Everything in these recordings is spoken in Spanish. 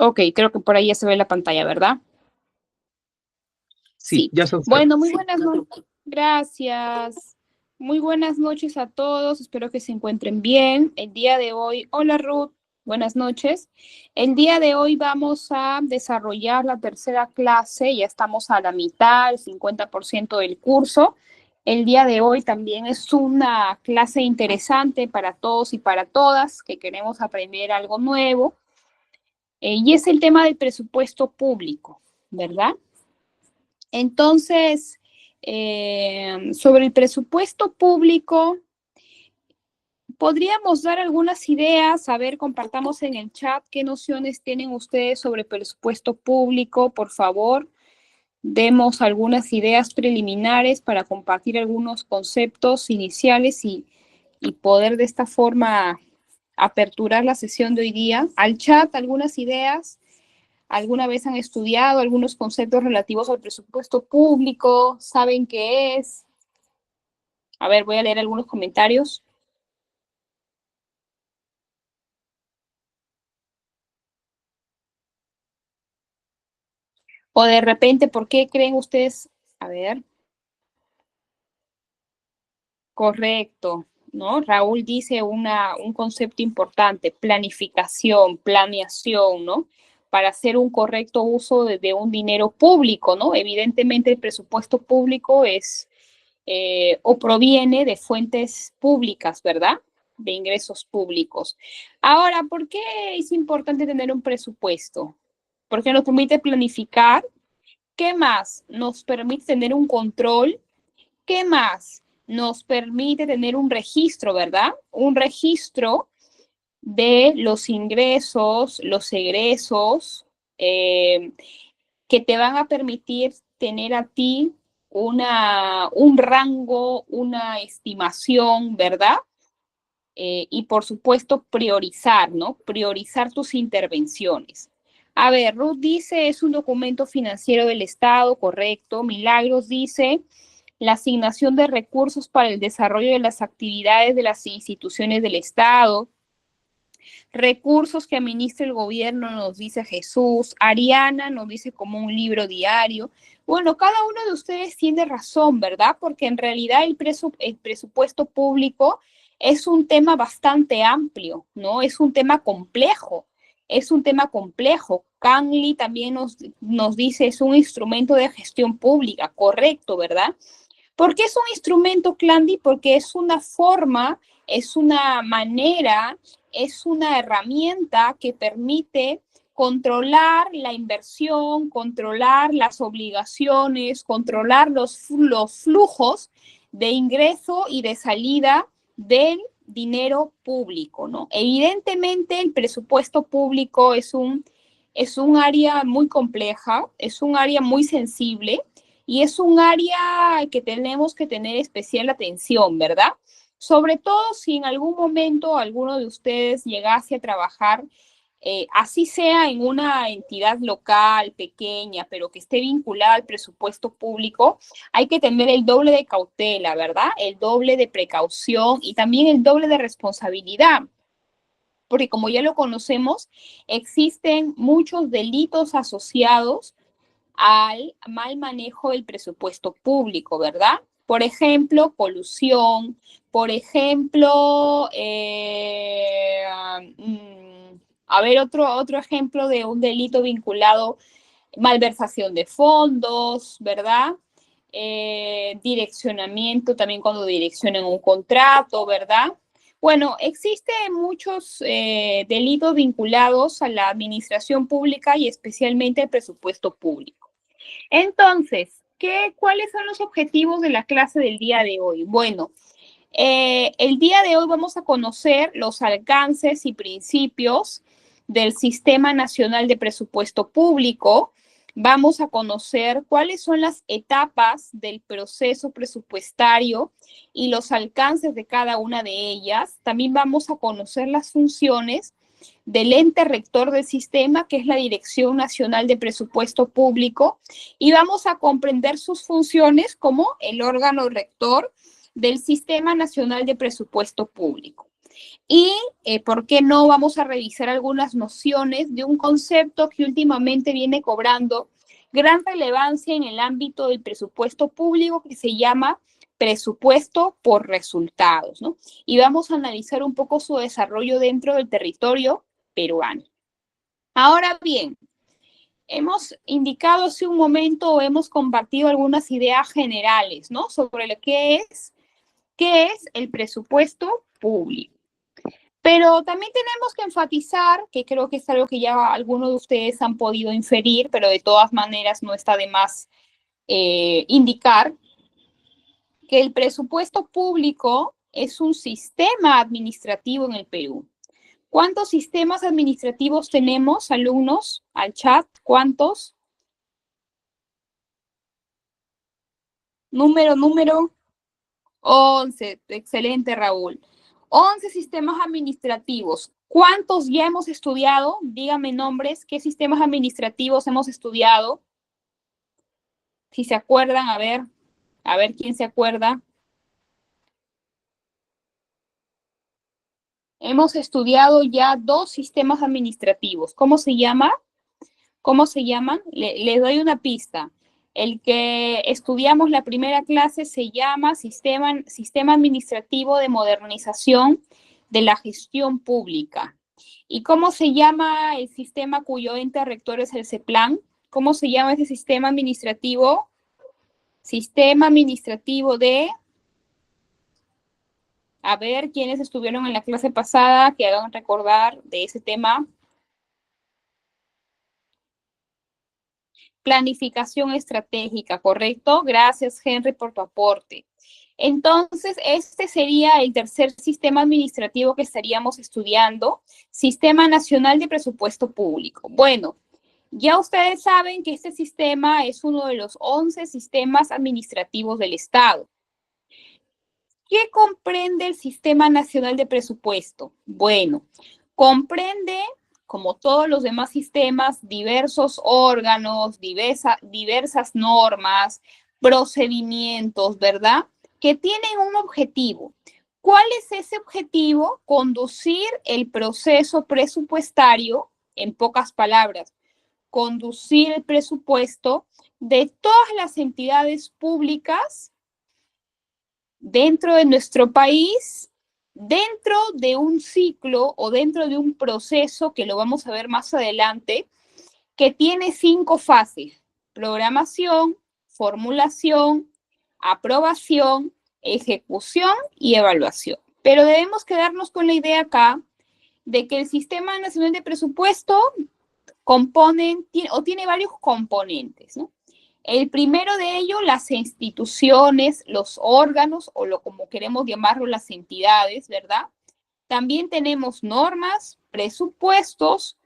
Ok, creo que por ahí ya se ve la pantalla, ¿verdad? Sí, Sí. ya son set. Bueno, muy buenas noches. Gracias. Muy buenas noches a todos. Espero que se encuentren bien. El día de hoy, hola Ruth, buenas noches. El día de hoy vamos a desarrollar la tercera clase. Ya estamos a la mitad, el 50% del curso. El día de hoy también es una clase interesante para todos y para todas que queremos aprender algo nuevo. Y es el tema del presupuesto público, ¿verdad? Entonces, sobre el presupuesto público, podríamos dar algunas ideas, a ver, compartamos en el chat qué nociones tienen ustedes sobre presupuesto público, por favor. Demos algunas ideas preliminares para compartir algunos conceptos iniciales y poder de esta forma aperturar la sesión de hoy día. Al chat, algunas ideas. ¿Alguna vez han estudiado algunos conceptos relativos al presupuesto público? ¿Saben qué es? A ver, voy a leer algunos comentarios. O de repente, ¿por qué creen ustedes? A ver, correcto, ¿no? Raúl dice un concepto importante, planificación, planeación, ¿no? Para hacer un correcto uso de un dinero público, ¿no? Evidentemente el presupuesto público es o proviene de fuentes públicas, ¿verdad? De ingresos públicos. Ahora, ¿por qué es importante tener un presupuesto? Porque nos permite planificar. ¿Qué más? Nos permite tener un control. ¿Qué más? Nos permite tener un registro, ¿verdad? Un registro de los ingresos, los egresos, que te van a permitir tener a ti un rango, una estimación, ¿verdad? Y por supuesto priorizar, ¿no? Priorizar tus intervenciones. A ver, Ruth dice, es un documento financiero del Estado, correcto. Milagros dice, la asignación de recursos para el desarrollo de las actividades de las instituciones del Estado. Recursos que administra el gobierno, nos dice Jesús. Ariana nos dice como un libro diario. Bueno, cada uno de ustedes tiene razón, ¿verdad? Porque en realidad el presupuesto público es un tema bastante amplio, ¿no? Es un tema complejo. Es un tema complejo. Canly también nos dice es un instrumento de gestión pública, correcto, ¿verdad? ¿Por qué es un instrumento, Clandi? Porque es una forma, es una manera, es una herramienta que permite controlar la inversión, controlar las obligaciones, controlar los flujos de ingreso y de salida del dinero público, ¿no? Evidentemente el presupuesto público es un área muy compleja, es un área muy sensible, y es un área que tenemos que tener especial atención, ¿verdad? Sobre todo si en algún momento alguno de ustedes llegase a trabajar, así sea en una entidad local, pequeña, pero que esté vinculada al presupuesto público, hay que tener el doble de cautela, ¿verdad? El doble de precaución y también el doble de responsabilidad. Porque como ya lo conocemos, existen muchos delitos asociados al mal manejo del presupuesto público, ¿verdad? Por ejemplo, colusión, por ejemplo, a ver, otro ejemplo de un delito vinculado, malversación de fondos, ¿verdad? Direccionamiento, también cuando direccionan un contrato, ¿verdad? Bueno, existen muchos delitos vinculados a la administración pública y especialmente al presupuesto público. Entonces, ¿cuáles son los objetivos de la clase del día de hoy? Bueno, el día de hoy vamos a conocer los alcances y principios del Sistema Nacional de Presupuesto Público. Vamos a conocer cuáles son las etapas del proceso presupuestario y los alcances de cada una de ellas. También vamos a conocer las funciones del ente rector del sistema, que es la Dirección Nacional de Presupuesto Público, y vamos a comprender sus funciones como el órgano rector del Sistema Nacional de Presupuesto Público. Y, ¿por qué no? Vamos a revisar algunas nociones de un concepto que últimamente viene cobrando gran relevancia en el ámbito del presupuesto público, que se llama presupuesto por resultados, ¿no? Y vamos a analizar un poco su desarrollo dentro del territorio peruano. Ahora bien, hemos indicado hace un momento o hemos compartido algunas ideas generales, ¿no? Sobre lo qué es el presupuesto público. Pero también tenemos que enfatizar, que creo que es algo que ya algunos de ustedes han podido inferir, pero de todas maneras no está de más indicar, que el presupuesto público es un sistema administrativo en el Perú. ¿Cuántos sistemas administrativos tenemos, alumnos, al chat? ¿Cuántos? Número. 11. Excelente, Raúl. 11 sistemas administrativos. ¿Cuántos ya hemos estudiado? Díganme nombres. ¿Qué sistemas administrativos hemos estudiado? Si se acuerdan, a ver quién se acuerda. Hemos estudiado ya 2 sistemas administrativos. ¿Cómo se llama? ¿Cómo se llaman? Les doy una pista. El que estudiamos la primera clase se llama Sistema Administrativo de Modernización de la Gestión Pública. ¿Y cómo se llama el sistema cuyo ente rector es el CEPLAN? ¿Cómo se llama ese sistema administrativo? Sistema Administrativo de... A ver, ¿quiénes estuvieron en la clase pasada que hagan recordar de ese tema? Planificación estratégica, ¿correcto? Gracias, Henry, por tu aporte. Entonces, este sería el tercer sistema administrativo que estaríamos estudiando, Sistema Nacional de Presupuesto Público. Bueno, ya ustedes saben que este sistema es uno de los 11 sistemas administrativos del Estado. ¿Qué comprende el Sistema Nacional de Presupuesto? Bueno, comprende, como todos los demás sistemas, diversos órganos, diversas normas, procedimientos, ¿verdad? Que tienen un objetivo. ¿Cuál es ese objetivo? Conducir el proceso presupuestario, en pocas palabras, conducir el presupuesto de todas las entidades públicas dentro de nuestro país, dentro de un ciclo o dentro de un proceso que lo vamos a ver más adelante, que tiene 5 fases: programación, formulación, aprobación, ejecución y evaluación. Pero debemos quedarnos con la idea acá de que el Sistema Nacional de Presupuesto tiene varios componentes, ¿no? El primero de ellos, las instituciones, los órganos, o como queremos llamarlo, las entidades, ¿verdad? También tenemos normas, presupuestos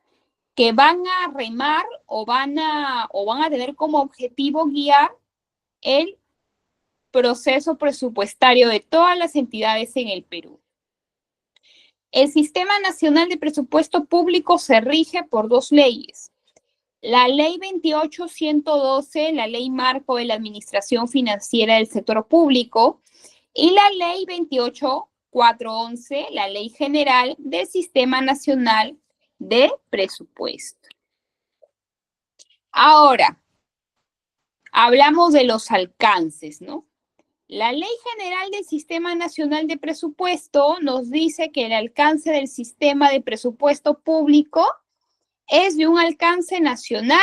que van a remar o van a tener como objetivo guiar el proceso presupuestario de todas las entidades en el Perú. El Sistema Nacional de Presupuesto Público se rige por 2 leyes. La Ley 28.112, la Ley Marco de la Administración Financiera del Sector Público, y la Ley 28.411, la Ley General del Sistema Nacional de Presupuesto. Ahora, hablamos de los alcances, ¿no? La Ley General del Sistema Nacional de Presupuesto nos dice que el alcance del sistema de presupuesto público es de un alcance nacional,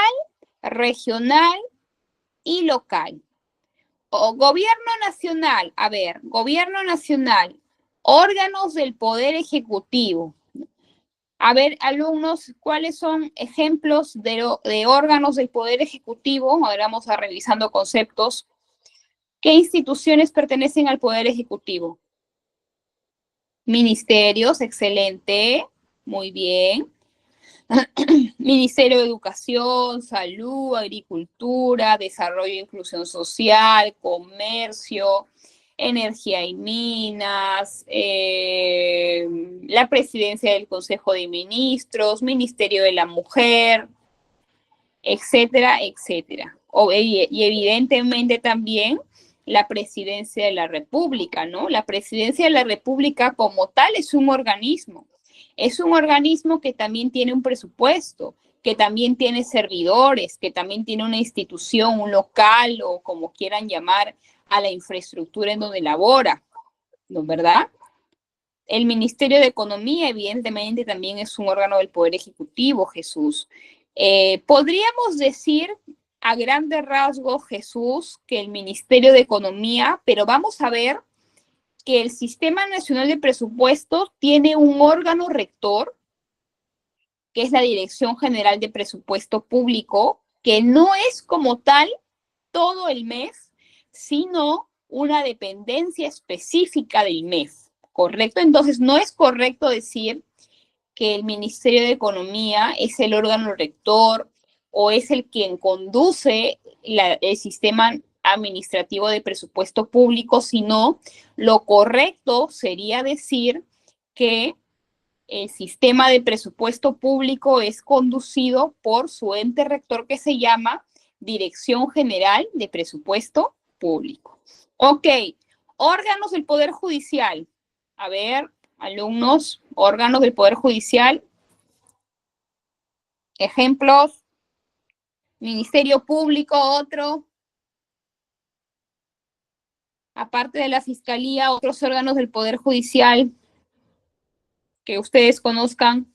regional y local. O gobierno nacional, gobierno nacional, órganos del Poder Ejecutivo. A ver, alumnos, ¿cuáles son ejemplos de órganos del Poder Ejecutivo? Ahora vamos a revisando conceptos. ¿Qué instituciones pertenecen al Poder Ejecutivo? Ministerios, excelente, muy bien. Ministerio de Educación, Salud, Agricultura, Desarrollo e Inclusión Social, Comercio, Energía y Minas, la Presidencia del Consejo de Ministros, Ministerio de la Mujer, etcétera, etcétera. Y evidentemente también la Presidencia de la República, ¿no? La Presidencia de la República como tal es un organismo. Es un organismo que también tiene un presupuesto, que también tiene servidores, que también tiene una institución, un local o como quieran llamar a la infraestructura en donde labora, ¿no? ¿Verdad? El Ministerio de Economía, evidentemente, también es un órgano del Poder Ejecutivo, Jesús. Podríamos decir a grandes rasgos, Jesús, que el Ministerio de Economía, pero vamos a ver que el Sistema Nacional de Presupuestos tiene un órgano rector, que es la Dirección General de Presupuesto Público, que no es como tal todo el mes, sino una dependencia específica del mes, ¿correcto? Entonces, no es correcto decir que el Ministerio de Economía es el órgano rector o es el quien conduce el sistema administrativo de presupuesto público, sino lo correcto sería decir que el sistema de presupuesto público es conducido por su ente rector que se llama Dirección General de Presupuesto Público. Ok, órganos del Poder Judicial. A ver, alumnos, órganos del Poder Judicial. Ejemplos. Ministerio Público, otro. Aparte de la Fiscalía, otros órganos del Poder Judicial que ustedes conozcan.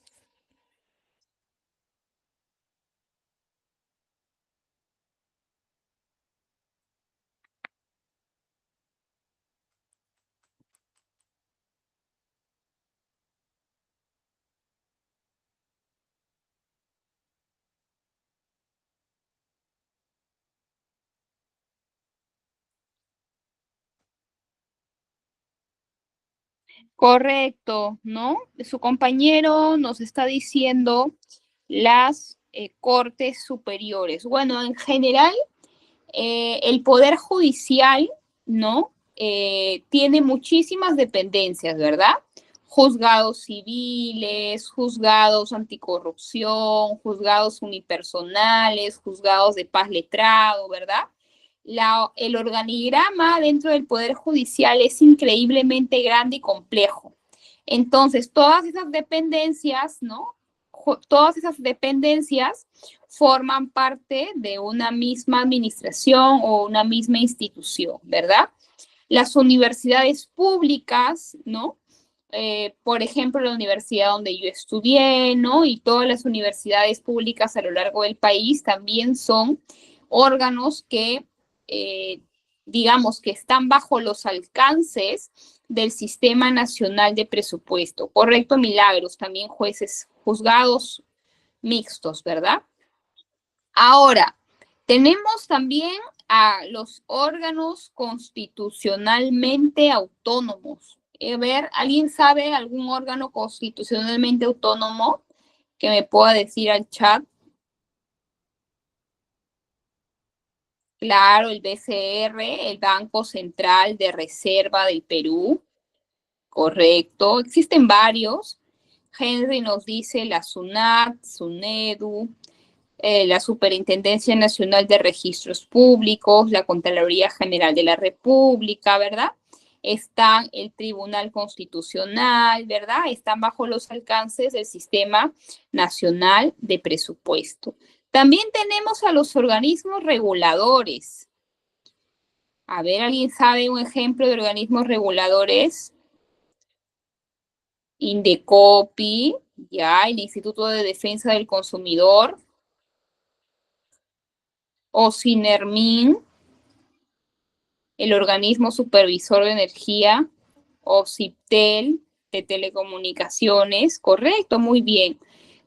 Correcto, ¿no? Su compañero nos está diciendo las cortes superiores. Bueno, en general, el Poder Judicial, ¿no? Tiene muchísimas dependencias, ¿verdad? Juzgados civiles, juzgados anticorrupción, juzgados unipersonales, juzgados de paz letrado, ¿verdad? El organigrama dentro del Poder Judicial es increíblemente grande y complejo. Entonces, todas esas dependencias, ¿no? Todas esas dependencias forman parte de una misma administración o una misma institución, ¿verdad? Las universidades públicas, ¿no? Por ejemplo, la universidad donde yo estudié, ¿no? Y todas las universidades públicas a lo largo del país también son órganos que, eh, digamos, que están bajo los alcances del Sistema Nacional de Presupuesto. Correcto, Milagros, también jueces, juzgados mixtos, ¿verdad? Ahora, tenemos también a los órganos constitucionalmente autónomos. A ver, ¿alguien sabe algún órgano constitucionalmente autónomo que me pueda decir al chat? Claro, el BCR, el Banco Central de Reserva del Perú, correcto. Existen varios. Henry nos dice la SUNAT, SUNEDU, la Superintendencia Nacional de Registros Públicos, la Contraloría General de la República, ¿verdad? Están el Tribunal Constitucional, ¿verdad? Están bajo los alcances del Sistema Nacional de Presupuesto. También tenemos a los organismos reguladores. A ver, ¿alguien sabe un ejemplo de organismos reguladores? Indecopi, ya, el Instituto de Defensa del Consumidor, o Sinermin, el organismo supervisor de energía, o CIPTEL, de telecomunicaciones, correcto, muy bien.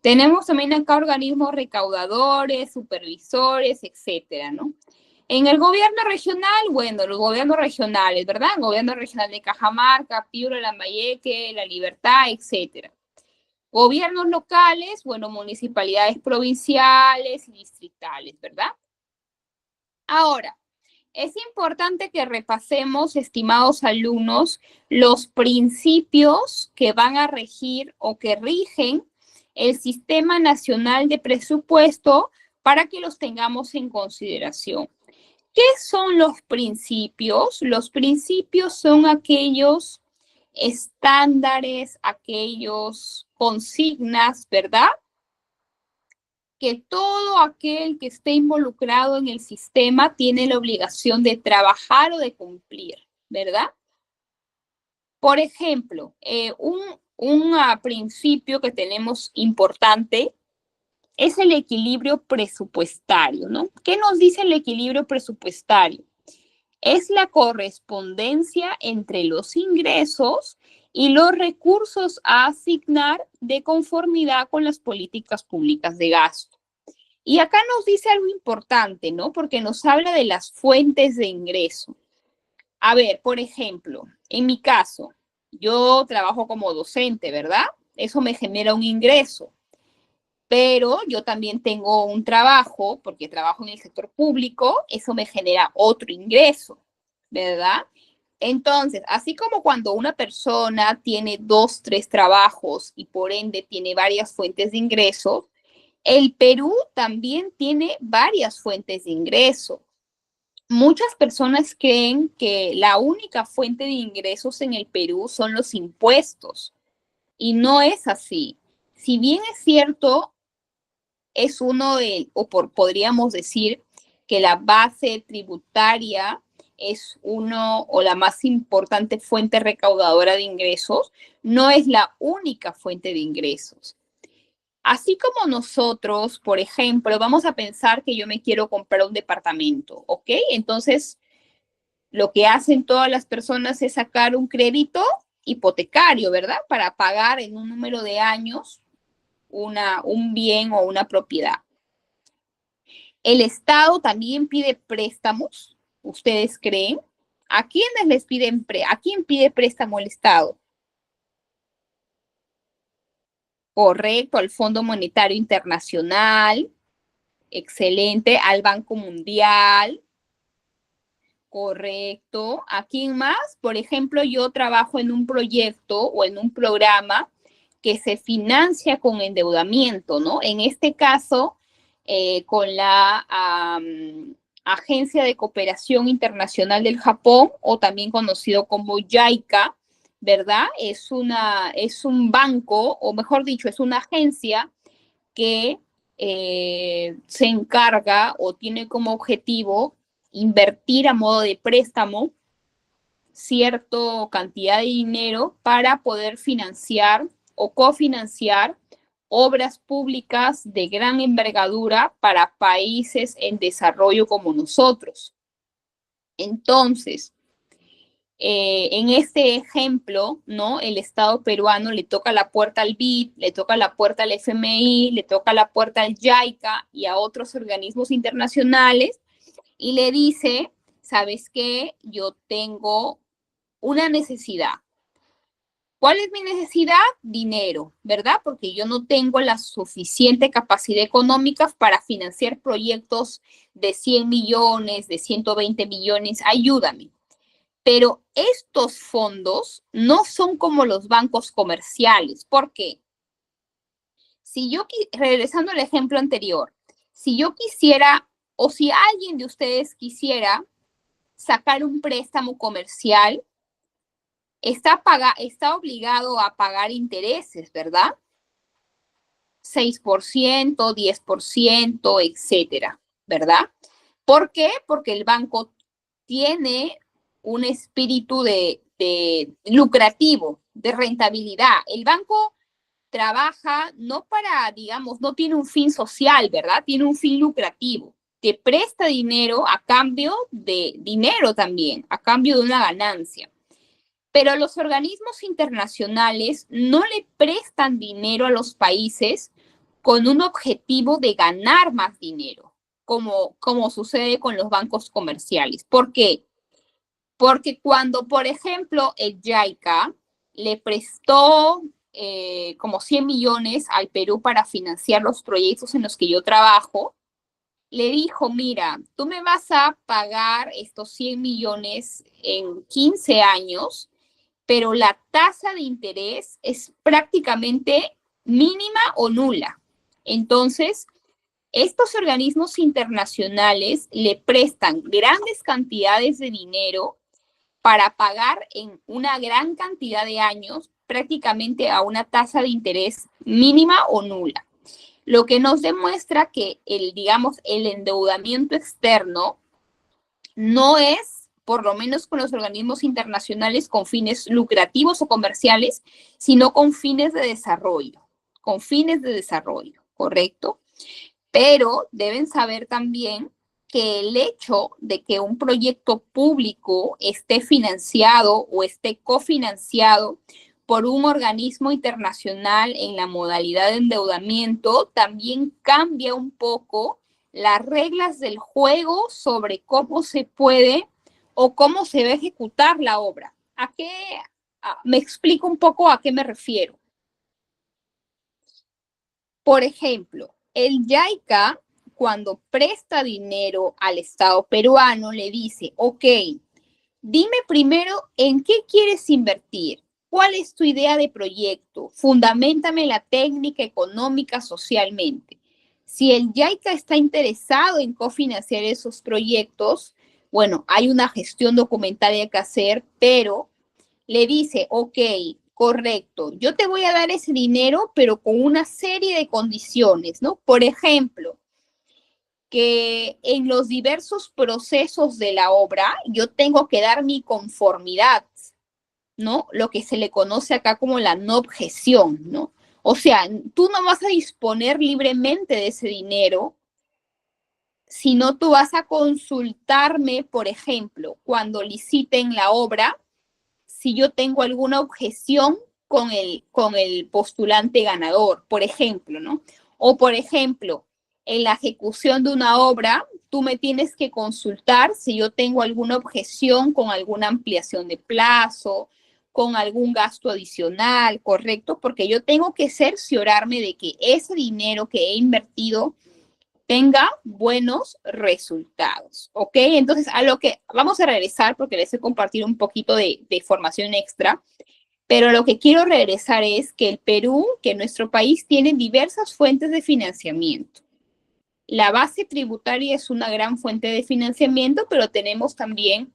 Tenemos también acá organismos recaudadores, supervisores, etcétera, ¿no? En el gobierno regional, bueno, los gobiernos regionales, ¿verdad? El gobierno regional de Cajamarca, Piura, Lambayeque, La Libertad, etcétera. Gobiernos locales, bueno, municipalidades provinciales y distritales, ¿verdad? Ahora, es importante que repasemos, estimados alumnos, los principios que van a regir o que rigen el Sistema Nacional de Presupuesto para que los tengamos en consideración. ¿Qué son los principios? Los principios son aquellos estándares, aquellos consignas, ¿verdad? Que todo aquel que esté involucrado en el sistema tiene la obligación de trabajar o de cumplir, ¿verdad? Por ejemplo, un principio que tenemos importante es el equilibrio presupuestario, ¿no? ¿Qué nos dice el equilibrio presupuestario? Es la correspondencia entre los ingresos y los recursos a asignar de conformidad con las políticas públicas de gasto. Y acá nos dice algo importante, ¿no? Porque nos habla de las fuentes de ingreso. A ver, por ejemplo, en mi caso, yo trabajo como docente, ¿verdad? Eso me genera un ingreso, pero yo también tengo un trabajo, porque trabajo en el sector público, eso me genera otro ingreso, ¿verdad? Entonces, así como cuando una persona tiene 2, 3 trabajos y por ende tiene varias fuentes de ingresos, el Perú también tiene varias fuentes de ingreso. Muchas personas creen que la única fuente de ingresos en el Perú son los impuestos y no es así. Si bien es cierto, es uno de, podríamos decir que la base tributaria es uno o la más importante fuente recaudadora de ingresos, no es la única fuente de ingresos. Así como nosotros, por ejemplo, vamos a pensar que yo me quiero comprar un departamento, ¿ok? Entonces, lo que hacen todas las personas es sacar un crédito hipotecario, ¿verdad? Para pagar en un número de años un bien o una propiedad. El Estado también pide préstamos, ¿ustedes creen? ¿A quiénes les piden ¿A quién pide préstamo el Estado? Correcto, al Fondo Monetario Internacional, excelente, al Banco Mundial, correcto. ¿A quién más? Por ejemplo, yo trabajo en un proyecto o en un programa que se financia con endeudamiento, ¿no? En este caso, con la Agencia de Cooperación Internacional del Japón, o también conocido como JICA, ¿verdad? Es un banco, o mejor dicho, es una agencia que se encarga o tiene como objetivo invertir a modo de préstamo cierta cantidad de dinero para poder financiar o cofinanciar obras públicas de gran envergadura para países en desarrollo como nosotros. Entonces, en este ejemplo, ¿no? El Estado peruano le toca la puerta al BID, le toca la puerta al FMI, le toca la puerta al JICA y a otros organismos internacionales y le dice, ¿sabes qué? Yo tengo una necesidad. ¿Cuál es mi necesidad? Dinero, ¿verdad? Porque yo no tengo la suficiente capacidad económica para financiar proyectos de 100 millones, de 120 millones. Ayúdame. Pero estos fondos no son como los bancos comerciales. ¿Por qué? Si yo, regresando al ejemplo anterior, si yo quisiera o si alguien de ustedes quisiera sacar un préstamo comercial, está obligado a pagar intereses, ¿verdad? 6%, 10%, etcétera, ¿verdad? ¿Por qué? Porque el banco tiene un espíritu de lucrativo, de rentabilidad. El banco trabaja no para, digamos, no tiene un fin social, ¿verdad? Tiene un fin lucrativo. Te presta dinero a cambio de dinero también, a cambio de una ganancia. Pero los organismos internacionales no le prestan dinero a los países con un objetivo de ganar más dinero, como sucede con los bancos comerciales. ¿Por qué? Porque cuando, por ejemplo, el JICA le prestó como 100 millones al Perú para financiar los proyectos en los que yo trabajo, le dijo, mira, tú me vas a pagar estos 100 millones en 15 años, pero la tasa de interés es prácticamente mínima o nula. Entonces, Estos organismos internacionales le prestan grandes cantidades de dinero para pagar en una gran cantidad de años prácticamente a una tasa de interés mínima o nula. Lo que nos demuestra que el endeudamiento externo no es, por lo menos con los organismos internacionales, con fines lucrativos o comerciales, sino con fines de desarrollo, ¿correcto? Pero deben saber también que el hecho de que un proyecto público esté financiado o esté cofinanciado por un organismo internacional en la modalidad de endeudamiento también cambia un poco las reglas del juego sobre cómo se puede o cómo se va a ejecutar la obra. Me explico un poco a qué me refiero. Por ejemplo, el JICA, cuando presta dinero al Estado peruano, le dice, ok, dime primero en qué quieres invertir. ¿Cuál es tu idea de proyecto? Fundamentame la técnica, económica, socialmente. Si el JICA está interesado en cofinanciar esos proyectos, bueno, hay una gestión documentaria que hacer, pero le dice, ok, correcto, yo te voy a dar ese dinero, pero con una serie de condiciones, ¿no? Por ejemplo, que en los diversos procesos de la obra yo tengo que dar mi conformidad, ¿no? Lo que se le conoce acá como la no objeción, ¿no? O sea, tú no vas a disponer libremente de ese dinero, sino tú vas a consultarme, por ejemplo, cuando liciten la obra, si yo tengo alguna objeción con el postulante ganador, por ejemplo, ¿no? O, por ejemplo, en la ejecución de una obra, tú me tienes que consultar si yo tengo alguna objeción con alguna ampliación de plazo, con algún gasto adicional, ¿correcto? Porque yo tengo que cerciorarme de que ese dinero que he invertido tenga buenos resultados, ¿ok? Entonces, a lo que vamos a regresar, porque les he compartido un poquito de formación extra, pero lo que quiero regresar es que el Perú, que nuestro país tiene diversas fuentes de financiamiento. La base tributaria es una gran fuente de financiamiento, pero tenemos también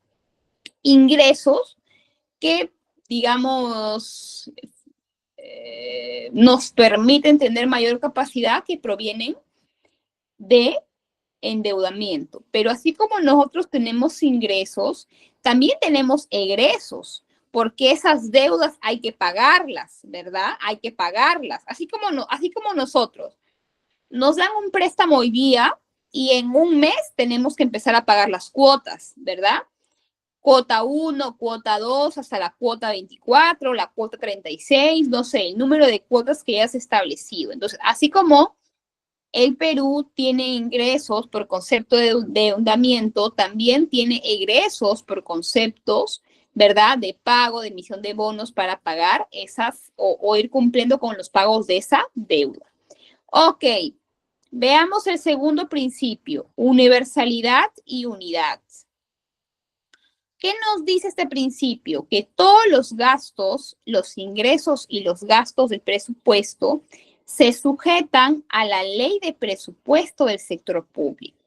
ingresos que, digamos, nos permiten tener mayor capacidad que provienen de endeudamiento. Pero así como nosotros tenemos ingresos, también tenemos egresos, porque esas deudas hay que pagarlas, ¿verdad? Hay que pagarlas. Así como nosotros nos dan un préstamo hoy día y en un mes tenemos que empezar a pagar las cuotas, ¿verdad? Cuota 1, cuota 2, hasta la cuota 24, la cuota 36, no sé, el número de cuotas que ya se ha establecido. Entonces, así como el Perú tiene ingresos por concepto de endeudamiento, también tiene egresos por conceptos, ¿verdad? De pago, de emisión de bonos para pagar esas o ir cumpliendo con los pagos de esa deuda. Ok, veamos el segundo principio, universalidad y unidad. ¿Qué nos dice este principio? Que todos los gastos, los ingresos y los gastos del presupuesto se sujetan a la ley de presupuesto del sector público.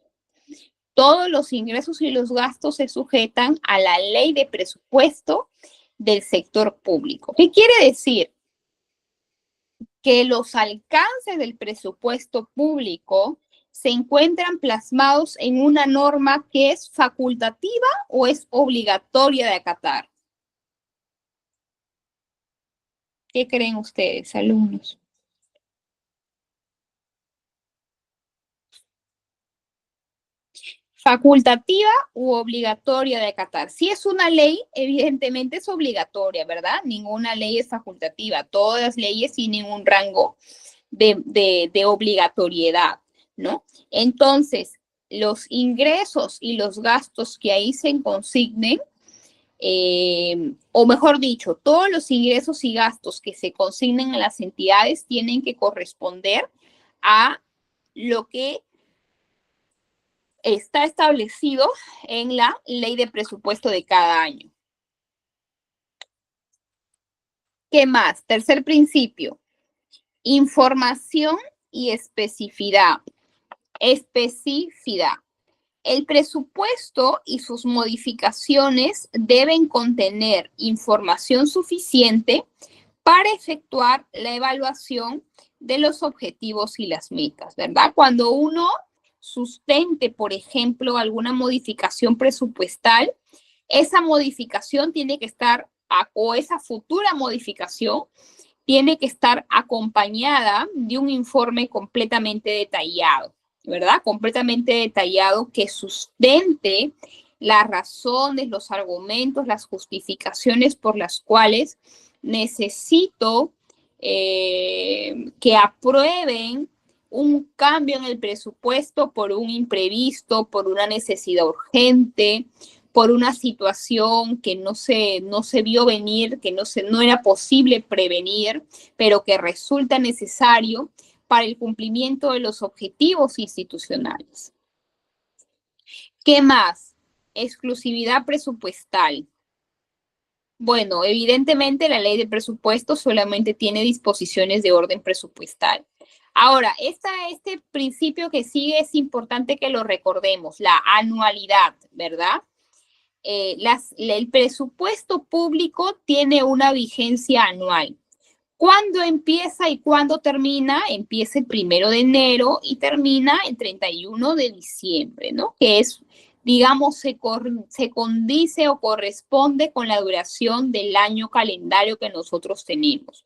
Todos los ingresos y los gastos se sujetan a la ley de presupuesto del sector público. ¿Qué quiere decir? Que los alcances del presupuesto público se encuentran plasmados en una norma que es facultativa o es obligatoria de acatar. ¿Qué creen ustedes, alumnos? Facultativa u obligatoria de acatar. Si es una ley, evidentemente es obligatoria, ¿verdad? Ninguna ley es facultativa. Todas las leyes tienen un rango de obligatoriedad, ¿no? Entonces, los ingresos y los gastos que ahí se consignen, o mejor dicho, todos los ingresos y gastos que se consignen en las entidades tienen que corresponder a lo que está establecido en la ley de presupuesto de cada año. ¿Qué más? Tercer principio, información y especificidad. Especificidad. El presupuesto y sus modificaciones deben contener información suficiente para efectuar la evaluación de los objetivos y las metas, ¿verdad? Cuando uno sustente, por ejemplo, alguna modificación presupuestal, esa modificación tiene que estar, o esa futura modificación, tiene que estar acompañada de un informe completamente detallado, ¿verdad? Completamente detallado que sustente las razones, los argumentos, las justificaciones por las cuales necesito que aprueben un cambio en el presupuesto por un imprevisto, por una necesidad urgente, por una situación que no se vio venir, que no era posible prevenir, pero que resulta necesario para el cumplimiento de los objetivos institucionales. ¿Qué más? Exclusividad presupuestal. Bueno, evidentemente la ley de presupuesto solamente tiene disposiciones de orden presupuestal. Ahora, este principio que sigue es importante que lo recordemos, la anualidad, ¿verdad? El presupuesto público tiene una vigencia anual. ¿Cuándo empieza y cuándo termina? Empieza el 1 de enero y termina el 31 de diciembre, ¿no? Que es, digamos, se condice o corresponde con la duración del año calendario que nosotros tenemos.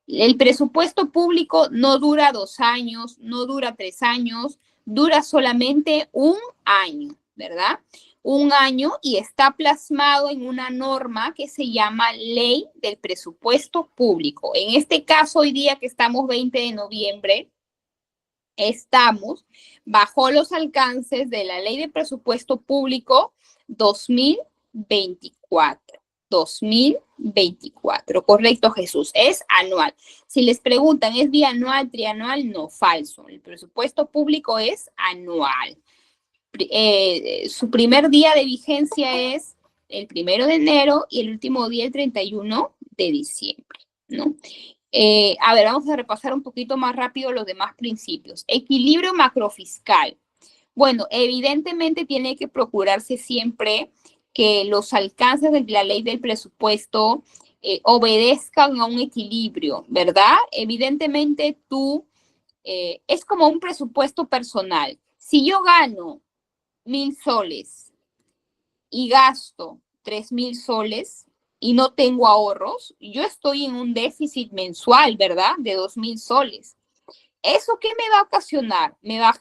El presupuesto público no dura 2 años, no dura 3 años, dura solamente un año, ¿verdad? Un año y está plasmado en una norma que se llama Ley del Presupuesto Público. En este caso, hoy día que estamos 20 de noviembre, estamos bajo los alcances de la Ley de Presupuesto Público 2024. 2024, correcto, Jesús, es anual. Si les preguntan, ¿es bianual, trianual? No, falso. El presupuesto público es anual. Su primer día de vigencia es el 1 de enero y el último día el 31 de diciembre, ¿no? A ver, vamos a repasar un poquito más rápido los demás principios. Equilibrio macrofiscal. Bueno, evidentemente tiene que procurarse siempre que los alcances de la ley del presupuesto obedezcan a un equilibrio, ¿verdad? Evidentemente es como un presupuesto personal. Si yo gano 1,000 soles y gasto 3,000 soles y no tengo ahorros, yo estoy en un déficit mensual, ¿verdad? De 2,000 soles. ¿Eso qué me va a ocasionar? Me va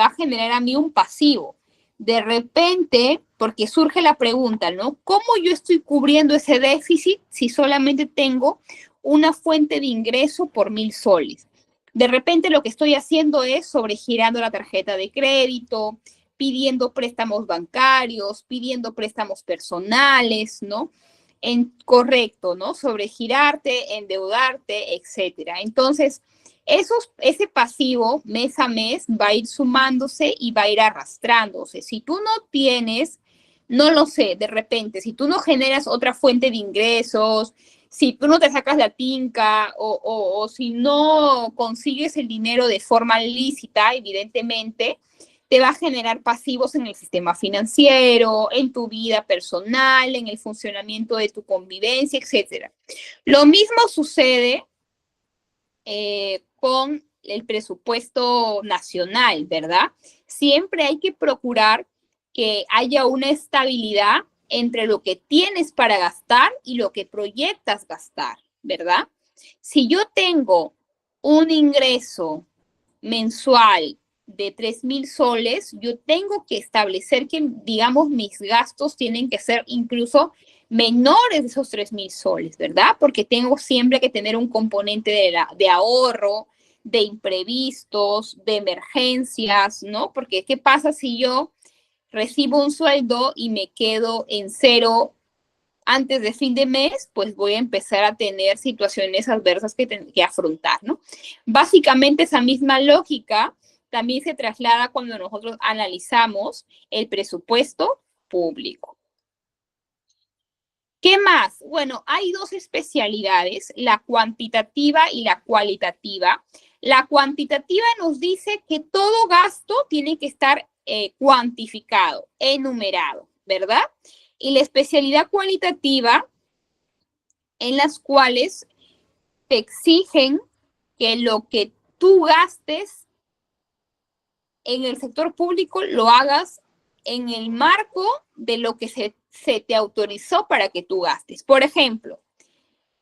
a generar a mí un pasivo. De repente, porque surge la pregunta, ¿no? ¿Cómo yo estoy cubriendo ese déficit si solamente tengo una fuente de ingreso por 1,000 soles? De repente lo que estoy haciendo es sobregirando la tarjeta de crédito, pidiendo préstamos bancarios, pidiendo préstamos personales, ¿no? Correcto, ¿no? Sobregirarte, endeudarte, etcétera. Entonces, ese pasivo mes a mes va a ir sumándose y va a ir arrastrándose. Si tú no tienes, no lo sé, de repente, si tú no generas otra fuente de ingresos, si tú no te sacas la tinca o si no consigues el dinero de forma lícita, evidentemente, te va a generar pasivos en el sistema financiero, en tu vida personal, en el funcionamiento de tu convivencia, etcétera. Lo mismo sucede con el presupuesto nacional, ¿verdad? Siempre hay que procurar que haya una estabilidad entre lo que tienes para gastar y lo que proyectas gastar, ¿verdad? Si yo tengo un ingreso mensual de 3,000 soles, yo tengo que establecer que, digamos, mis gastos tienen que ser incluso menores de esos 3,000 soles, ¿verdad? Porque tengo siempre que tener un componente de ahorro, de imprevistos, de emergencias, ¿no? Porque ¿qué pasa si yo recibo un sueldo y me quedo en cero antes de fin de mes? Pues voy a empezar a tener situaciones adversas que afrontar, ¿no? Básicamente esa misma lógica también se traslada cuando nosotros analizamos el presupuesto público. ¿Qué más? Bueno, hay dos especialidades, la cuantitativa y la cualitativa. La cuantitativa nos dice que todo gasto tiene que estar cuantificado, enumerado, ¿verdad? Y la especialidad cualitativa, en las cuales te exigen que lo que tú gastes en el sector público lo hagas en el marco de lo que se te autorizó para que tú gastes. Por ejemplo,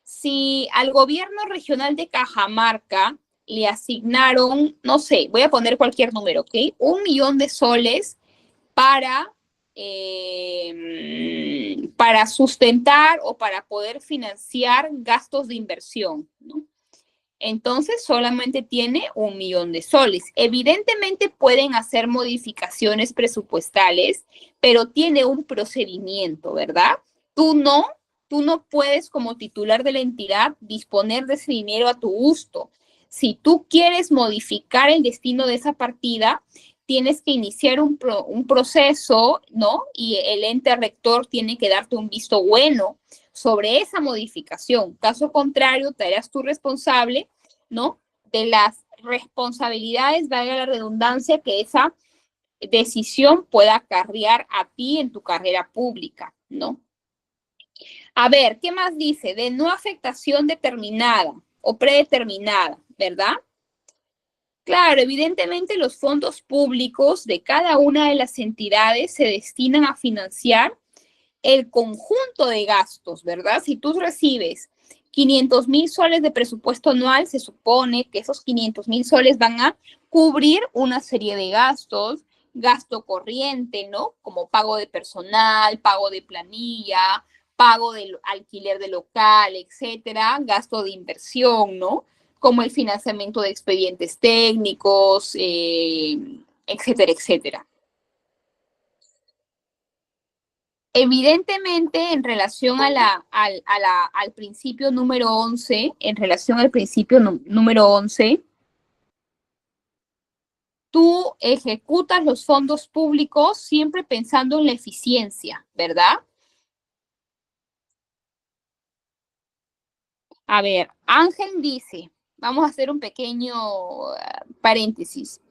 si al gobierno regional de Cajamarca le asignaron, no sé, voy a poner cualquier número, ¿ok? 1.000.000 de soles para, para sustentar o para poder financiar gastos de inversión, ¿no? Entonces solamente tiene 1.000.000 de soles. Evidentemente pueden hacer modificaciones presupuestales, pero tiene un procedimiento, ¿verdad? Tú no, tú no puedes como titular de la entidad disponer de ese dinero a tu gusto. Si tú quieres modificar el destino de esa partida, tienes que iniciar un proceso, ¿no? Y el ente rector tiene que darte un visto bueno sobre esa modificación. Caso contrario, te harás tú responsable, ¿no? De las responsabilidades, valga la redundancia, que esa decisión pueda acarrear a ti en tu carrera pública, ¿no? A ver, ¿qué más dice? De no afectación determinada o predeterminada, ¿verdad? Claro, evidentemente los fondos públicos de cada una de las entidades se destinan a financiar el conjunto de gastos, ¿verdad? Si tú recibes 500.000 soles de presupuesto anual, se supone que esos 500.000 soles van a cubrir una serie de gastos, gasto corriente, ¿no? Como pago de personal, pago de planilla, pago del alquiler de local, etcétera, gasto de inversión, ¿no? Como el financiamiento de expedientes técnicos, etcétera, etcétera. Evidentemente, en relación al principio número 11, en relación al principio número 11, tú ejecutas los fondos públicos siempre pensando en la eficiencia, ¿verdad? A ver, Ángel dice, vamos a hacer un pequeño paréntesis.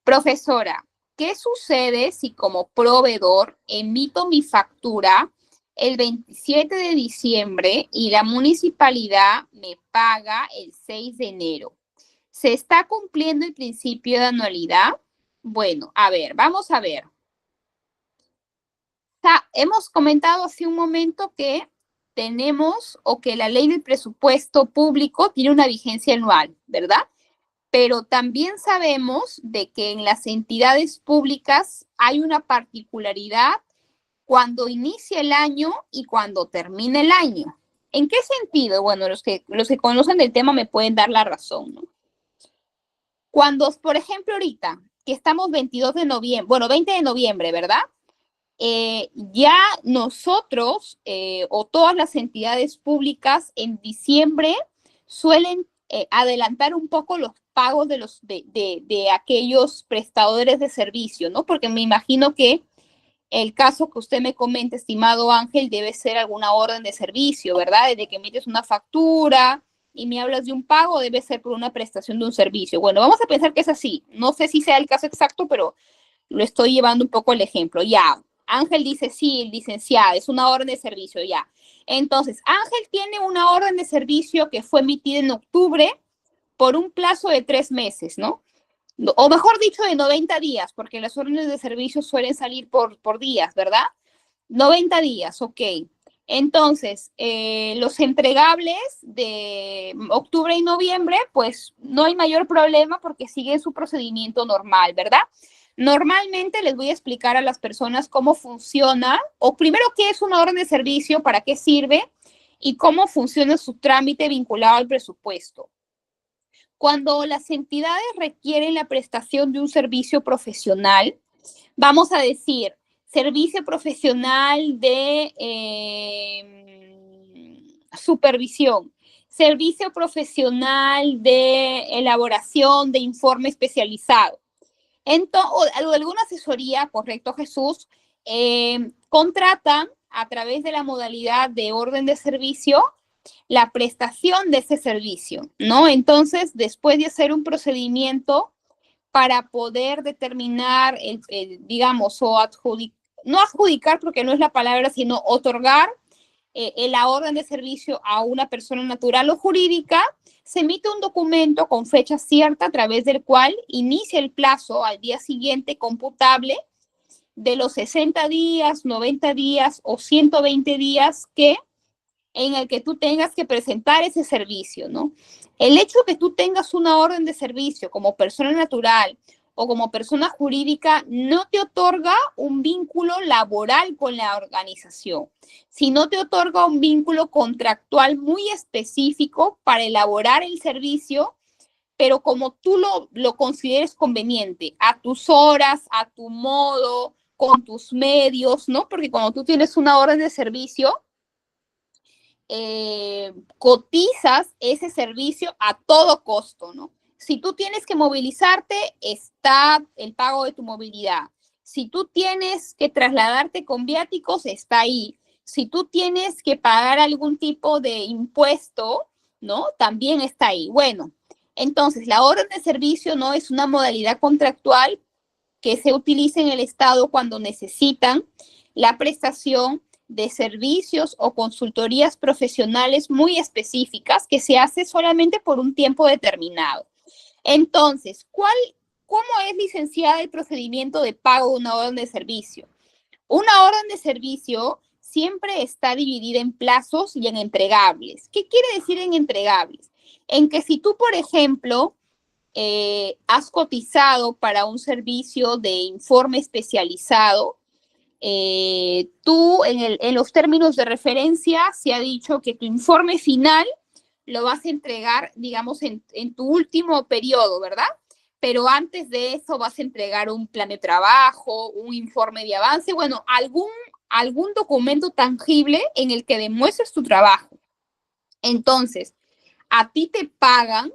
Profesora, ¿qué sucede si como proveedor emito mi factura el 27 de diciembre y la municipalidad me paga el 6 de enero? ¿Se está cumpliendo el principio de anualidad? Bueno, a ver, vamos a ver. Hemos comentado hace un momento que tenemos o que la ley del presupuesto público tiene una vigencia anual, ¿verdad? Pero también sabemos de que en las entidades públicas hay una particularidad cuando inicia el año y cuando termina el año. ¿En qué sentido? Bueno, los que conocen del tema me pueden dar la razón, ¿no? Cuando, por ejemplo, ahorita, que estamos 22 de noviembre, bueno, 20 de noviembre, ¿verdad? Ya nosotros o todas las entidades públicas en diciembre suelen adelantar un poco los pagos de aquellos prestadores de servicio, ¿no? Porque me imagino que el caso que usted me comenta, estimado Ángel, debe ser alguna orden de servicio, ¿verdad? Desde que emites una factura y me hablas de un pago, debe ser por una prestación de un servicio. Bueno, vamos a pensar que es así. No sé si sea el caso exacto, pero lo estoy llevando un poco al ejemplo. Ya, Ángel dice, sí, licenciada, es una orden de servicio, ya. Entonces, Ángel tiene una orden de servicio que fue emitida en octubre por un plazo de 3 meses, ¿no? O mejor dicho, de 90 días, porque las órdenes de servicio suelen salir por días, ¿verdad? 90 días, ok. Entonces, los entregables de octubre y noviembre, pues no hay mayor problema porque siguen su procedimiento normal, ¿verdad? Normalmente les voy a explicar a las personas cómo funciona, o primero qué es una orden de servicio, para qué sirve y cómo funciona su trámite vinculado al presupuesto. Cuando las entidades requieren la prestación de un servicio profesional, vamos a decir, servicio profesional de supervisión, servicio profesional de elaboración de informe especializado, entonces, o alguna asesoría, correcto, Jesús, contratan a través de la modalidad de orden de servicio la prestación de ese servicio, ¿no? Entonces, después de hacer un procedimiento para poder determinar, digamos, o no adjudicar, porque no es la palabra, sino otorgar la orden de servicio a una persona natural o jurídica, se emite un documento con fecha cierta a través del cual inicia el plazo al día siguiente computable de los 60 días, 90 días o 120 días en el que tú tengas que presentar ese servicio, ¿no? El hecho de que tú tengas una orden de servicio como persona natural o como persona jurídica no te otorga un vínculo laboral con la organización, sino te otorga un vínculo contractual muy específico para elaborar el servicio, pero como tú lo consideres conveniente, a tus horas, a tu modo, con tus medios, ¿no? Porque cuando tú tienes una orden de servicio, cotizas ese servicio a todo costo, ¿no? Si tú tienes que movilizarte, está el pago de tu movilidad. Si tú tienes que trasladarte con viáticos, está ahí. Si tú tienes que pagar algún tipo de impuesto, ¿no? También está ahí. Bueno, entonces la orden de servicio no es una modalidad contractual que se utiliza en el Estado cuando necesitan la prestación de servicios o consultorías profesionales muy específicas que se hace solamente por un tiempo determinado. Entonces, ¿cómo es licenciada el procedimiento de pago de una orden de servicio? Una orden de servicio siempre está dividida en plazos y en entregables. ¿Qué quiere decir en entregables? En que si tú, por ejemplo, has cotizado para un servicio de informe especializado, tú en los términos de referencia se ha dicho que tu informe final lo vas a entregar, digamos, en tu último periodo, ¿verdad? Pero antes de eso vas a entregar un plan de trabajo, un informe de avance, bueno, algún documento tangible en el que demuestres tu trabajo. Entonces, a ti te pagan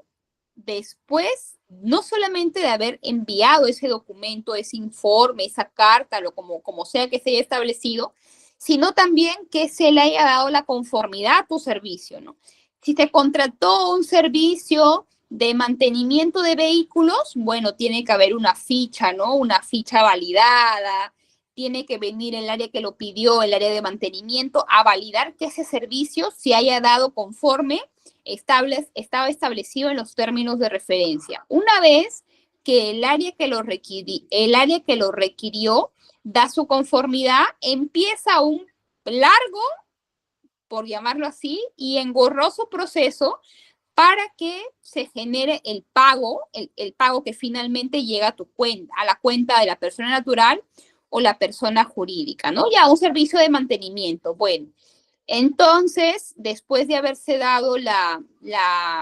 después, no solamente de haber enviado ese documento, ese informe, esa carta, como sea que se haya establecido, sino también que se le haya dado la conformidad a tu servicio, ¿no? Si te contrató un servicio de mantenimiento de vehículos, bueno, tiene que haber una ficha, ¿no? Una ficha validada, tiene que venir el área que lo pidió, el área de mantenimiento, a validar que ese servicio se haya dado conforme estaba establecido en los términos de referencia. Una vez que el área que lo requirió da su conformidad, empieza un largo, por llamarlo así, y engorroso proceso para que se genere el pago que finalmente llega a tu cuenta, a la cuenta de la persona natural o la persona jurídica, ¿no? Ya un servicio de mantenimiento. Bueno, entonces, después de haberse dado la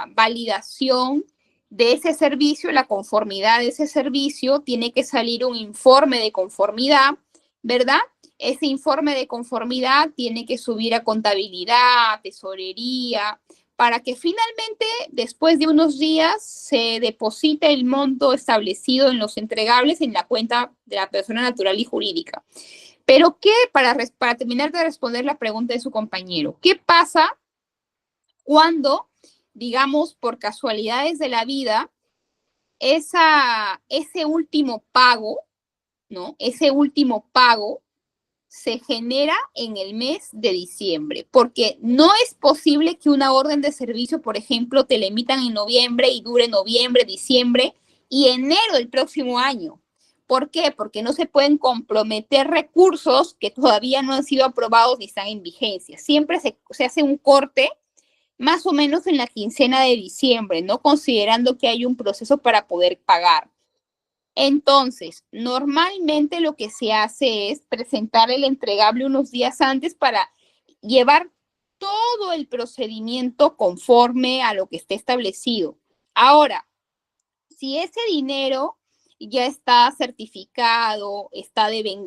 validación de ese servicio, la conformidad de ese servicio, tiene que salir un informe de conformidad, ¿verdad? Ese informe de conformidad tiene que subir a contabilidad, tesorería, para que finalmente, después de unos días, se deposite el monto establecido en los entregables en la cuenta de la persona natural y jurídica. Pero ¿qué? Para terminar de responder la pregunta de su compañero, ¿qué pasa cuando, digamos, por casualidades de la vida, ese último pago, ¿no? Ese último pago se genera en el mes de diciembre, porque no es posible que una orden de servicio, por ejemplo, te la emitan en noviembre y dure noviembre, diciembre y enero del próximo año. ¿Por qué? Porque no se pueden comprometer recursos que todavía no han sido aprobados ni están en vigencia. Siempre se hace un corte más o menos en la quincena de diciembre, ¿no? Considerando que hay un proceso para poder pagar. Entonces, normalmente lo que se hace es presentar el entregable unos días antes para llevar todo el procedimiento conforme a lo que esté establecido. Ahora, si ese dinero ya está certificado,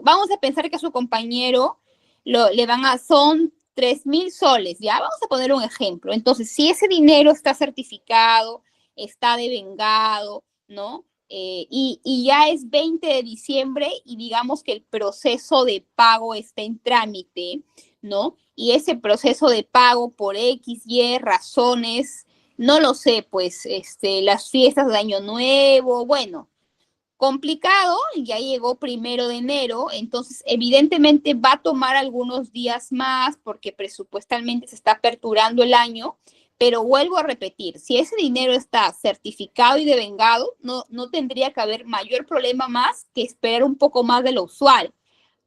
vamos a pensar que a su compañero le van son 3,000 soles, ya vamos a poner un ejemplo. Entonces, si ese dinero está certificado, está devengado, ¿no? y ya es 20 de diciembre y digamos que el proceso de pago está en trámite, ¿no? Y ese proceso de pago por X, Y razones, no lo sé, pues las fiestas de Año Nuevo, bueno, complicado, ya llegó 1 de enero, entonces evidentemente va a tomar algunos días más porque presupuestalmente se está aperturando el año, pero vuelvo a repetir, si ese dinero está certificado y devengado, no tendría que haber mayor problema más que esperar un poco más de lo usual.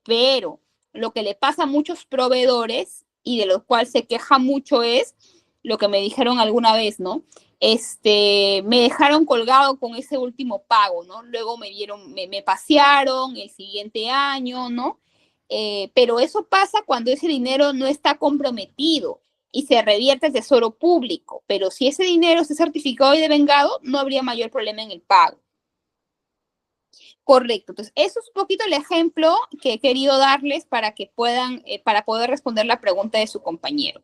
Pero lo que le pasa a muchos proveedores y de lo cual se queja mucho es lo que me dijeron alguna vez, ¿no? Me dejaron colgado con ese último pago, ¿no? Luego me pasearon el siguiente año, ¿no? Pero eso pasa cuando ese dinero no está comprometido y se revierte al tesoro público. Pero si ese dinero está certificado y devengado, no habría mayor problema en el pago. Correcto. Entonces, eso es un poquito el ejemplo que he querido darles para que puedan, para poder responder la pregunta de su compañero.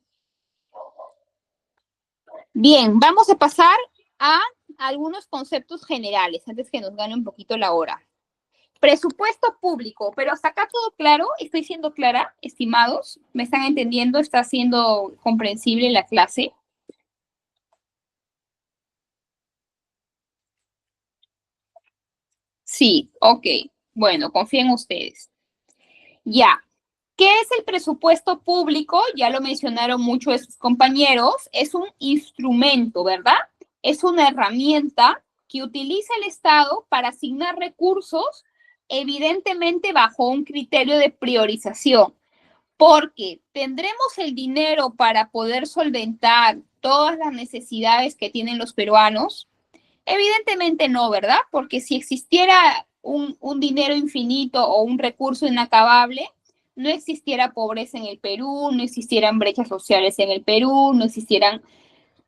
Bien, vamos a pasar a algunos conceptos generales antes que nos gane un poquito la hora. Presupuesto público, pero hasta acá todo claro, estoy siendo clara, estimados, me están entendiendo, está siendo comprensible la clase. Sí, ok, bueno, confíen ustedes. Ya, ¿qué es el presupuesto público? Ya lo mencionaron muchos de sus compañeros. Es un instrumento, ¿verdad? Es una herramienta que utiliza el Estado para asignar recursos, evidentemente bajo un criterio de priorización, porque tendremos el dinero para poder solventar todas las necesidades que tienen los peruanos. Evidentemente no, ¿verdad? Porque si existiera un dinero infinito o un recurso inacabable, no existiera pobreza en el Perú, no existieran brechas sociales en el Perú, no existieran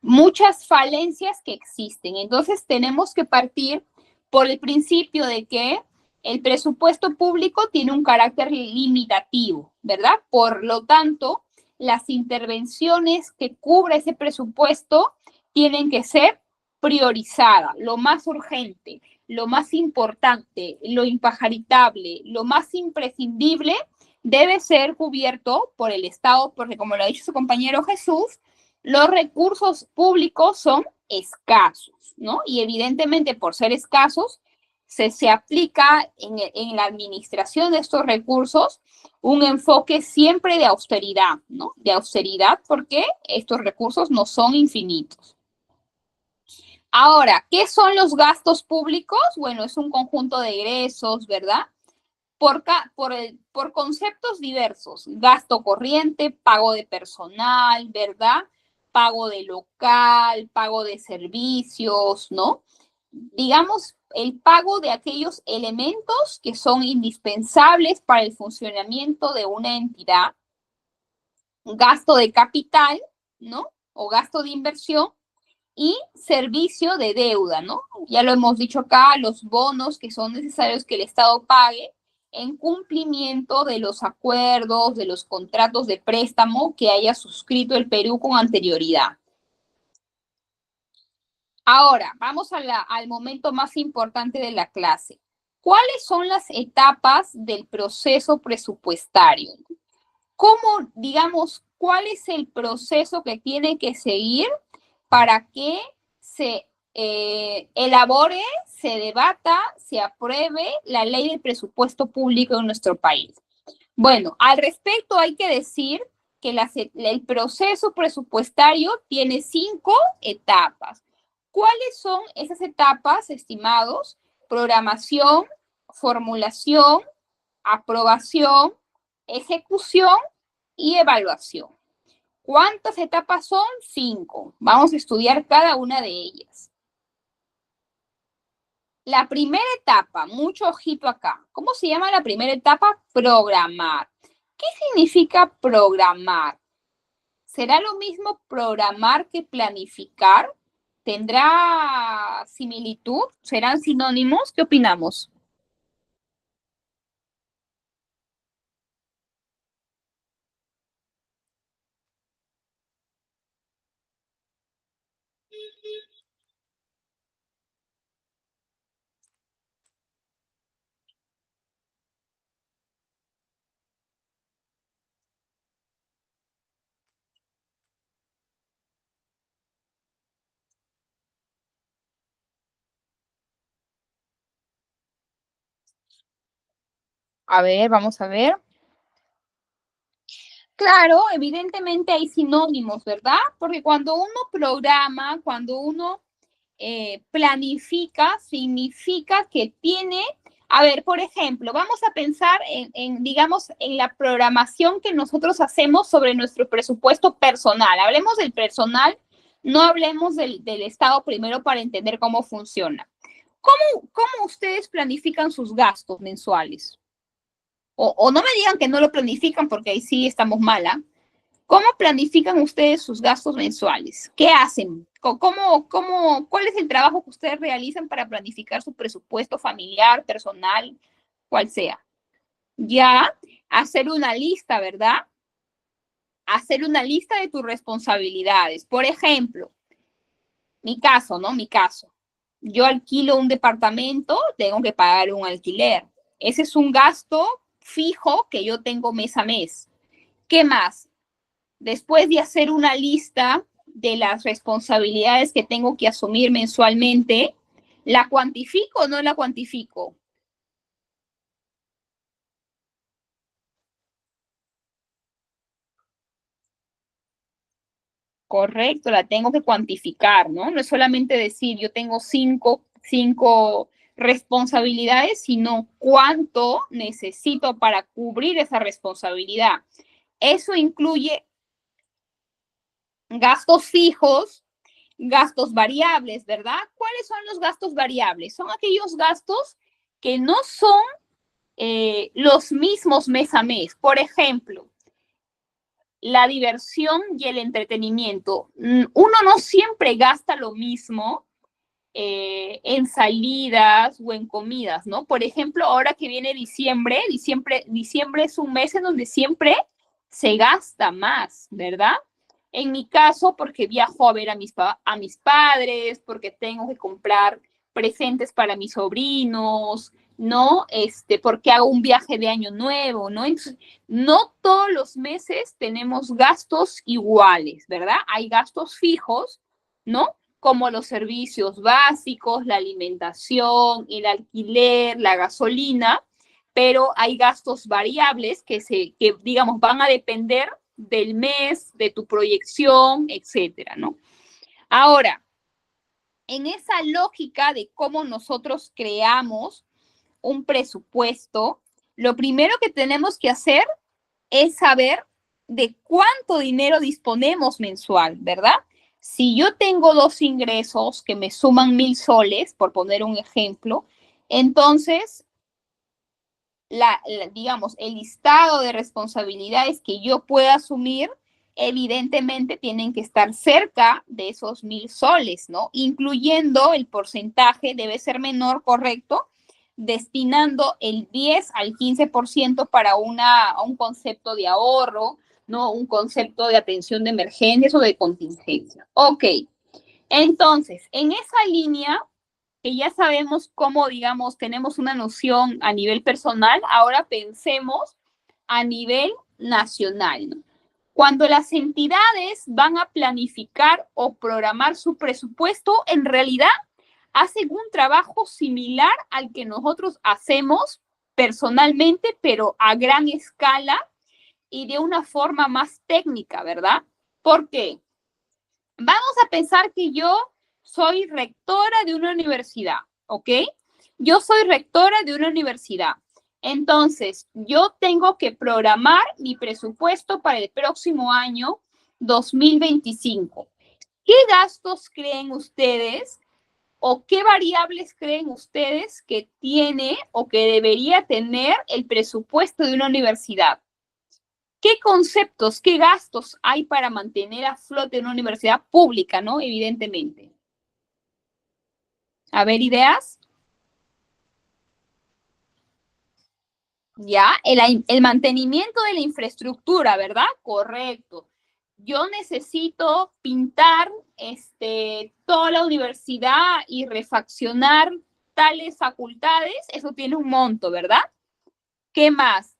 muchas falencias que existen. Entonces tenemos que partir por el principio de que el presupuesto público tiene un carácter limitativo, ¿verdad? Por lo tanto, las intervenciones que cubre ese presupuesto tienen que ser priorizadas, lo más urgente, lo más importante, lo impajaritable, lo más imprescindible debe ser cubierto por el Estado, porque como lo ha dicho su compañero Jesús, los recursos públicos son escasos, ¿no? Y evidentemente por ser escasos, se aplica en la administración de estos recursos un enfoque siempre de austeridad, ¿no? De austeridad porque estos recursos no son infinitos. Ahora, ¿qué son los gastos públicos? Bueno, es un conjunto de egresos, ¿verdad? Por conceptos diversos, gasto corriente, pago de personal, ¿verdad? Pago de local, pago de servicios, ¿no? Digamos, el pago de aquellos elementos que son indispensables para el funcionamiento de una entidad, gasto de capital, ¿no? O gasto de inversión y servicio de deuda, ¿no? Ya lo hemos dicho acá, los bonos que son necesarios que el Estado pague en cumplimiento de los acuerdos, de los contratos de préstamo que haya suscrito el Perú con anterioridad. Ahora, vamos al momento más importante de la clase. ¿Cuáles son las etapas del proceso presupuestario? ¿Cómo, digamos, cuál es el proceso que tiene que seguir para que se elabore, se debata, se apruebe la ley del presupuesto público en nuestro país? Bueno, al respecto hay que decir que el proceso presupuestario tiene 5 etapas. ¿Cuáles son esas etapas, estimados? Programación, formulación, aprobación, ejecución y evaluación. ¿Cuántas etapas son? 5. Vamos a estudiar cada una de ellas. La primera etapa, mucho ojito acá. ¿Cómo se llama la primera etapa? Programar. ¿Qué significa programar? ¿Será lo mismo programar que planificar? ¿Tendrá similitud? ¿Serán sinónimos? ¿Qué opinamos? A ver, vamos a ver. Claro, evidentemente hay sinónimos, ¿verdad? Porque cuando uno programa, cuando uno planifica, significa que tiene, a ver, por ejemplo, vamos a pensar digamos, en la programación que nosotros hacemos sobre nuestro presupuesto personal. Hablemos del personal, no hablemos del Estado primero para entender cómo funciona. ¿Cómo ustedes planifican sus gastos mensuales? O no me digan que no lo planifican porque ahí sí estamos mala. ¿Cómo planifican ustedes sus gastos mensuales? ¿Qué hacen? ¿Cuál es el trabajo que ustedes realizan para planificar su presupuesto familiar, personal, cual sea? Ya, hacer una lista, ¿verdad? Hacer una lista de tus responsabilidades. Por ejemplo, mi caso, ¿no? Mi caso. Yo alquilo un departamento, tengo que pagar un alquiler. Ese es un gasto fijo que yo tengo mes a mes. ¿Qué más? Después de hacer una lista de las responsabilidades que tengo que asumir mensualmente, ¿la cuantifico o no la cuantifico? Correcto, la tengo que cuantificar, ¿no? No es solamente decir yo tengo cinco responsabilidades, sino cuánto necesito para cubrir esa responsabilidad. Eso incluye gastos fijos, gastos variables, ¿verdad? ¿Cuáles son los gastos variables? Son aquellos gastos que no son los mismos mes a mes. Por ejemplo, la diversión y el entretenimiento. Uno no siempre gasta lo mismo en salidas o en comidas, ¿no? Por ejemplo, ahora que viene diciembre es un mes en donde siempre se gasta más, ¿verdad? En mi caso, porque viajo a ver a mis padres, porque tengo que comprar presentes para mis sobrinos, ¿no? Porque hago un viaje de año nuevo, ¿no? Entonces, no todos los meses tenemos gastos iguales, ¿verdad? Hay gastos fijos, ¿no? Como los servicios básicos, la alimentación, el alquiler, la gasolina, pero hay gastos variables que digamos, van a depender del mes, de tu proyección, etcétera, ¿no? Ahora, en esa lógica de cómo nosotros creamos un presupuesto, lo primero que tenemos que hacer es saber de cuánto dinero disponemos mensual, ¿verdad? Si yo tengo dos ingresos que me suman 1,000 soles, por poner un ejemplo, entonces, digamos, el listado de responsabilidades que yo pueda asumir, evidentemente tienen que estar cerca de esos 1,000 soles, ¿no? Incluyendo el porcentaje, debe ser menor, correcto, destinando el 10 al 15% para un concepto de ahorro, ¿no? Un concepto de atención de emergencias o de contingencia. Ok, entonces, en esa línea, que ya sabemos cómo, digamos, tenemos una noción a nivel personal, ahora pensemos a nivel nacional, ¿no? Cuando las entidades van a planificar o programar su presupuesto, en realidad hacen un trabajo similar al que nosotros hacemos personalmente, pero a gran escala y de una forma más técnica, ¿verdad? ¿Por qué? Vamos a pensar que yo soy rectora de una universidad, ¿ok? Yo soy rectora de una universidad. Entonces, yo tengo que programar mi presupuesto para el próximo año 2025. ¿Qué gastos creen ustedes o qué variables creen ustedes que tiene o que debería tener el presupuesto de una universidad? ¿Qué conceptos, qué gastos hay para mantener a flote una universidad pública, ¿no? Evidentemente. A ver, ideas. Ya, el mantenimiento de la infraestructura, ¿verdad? Correcto. Yo necesito pintar toda la universidad y refaccionar tales facultades, eso tiene un monto, ¿verdad? ¿Qué más?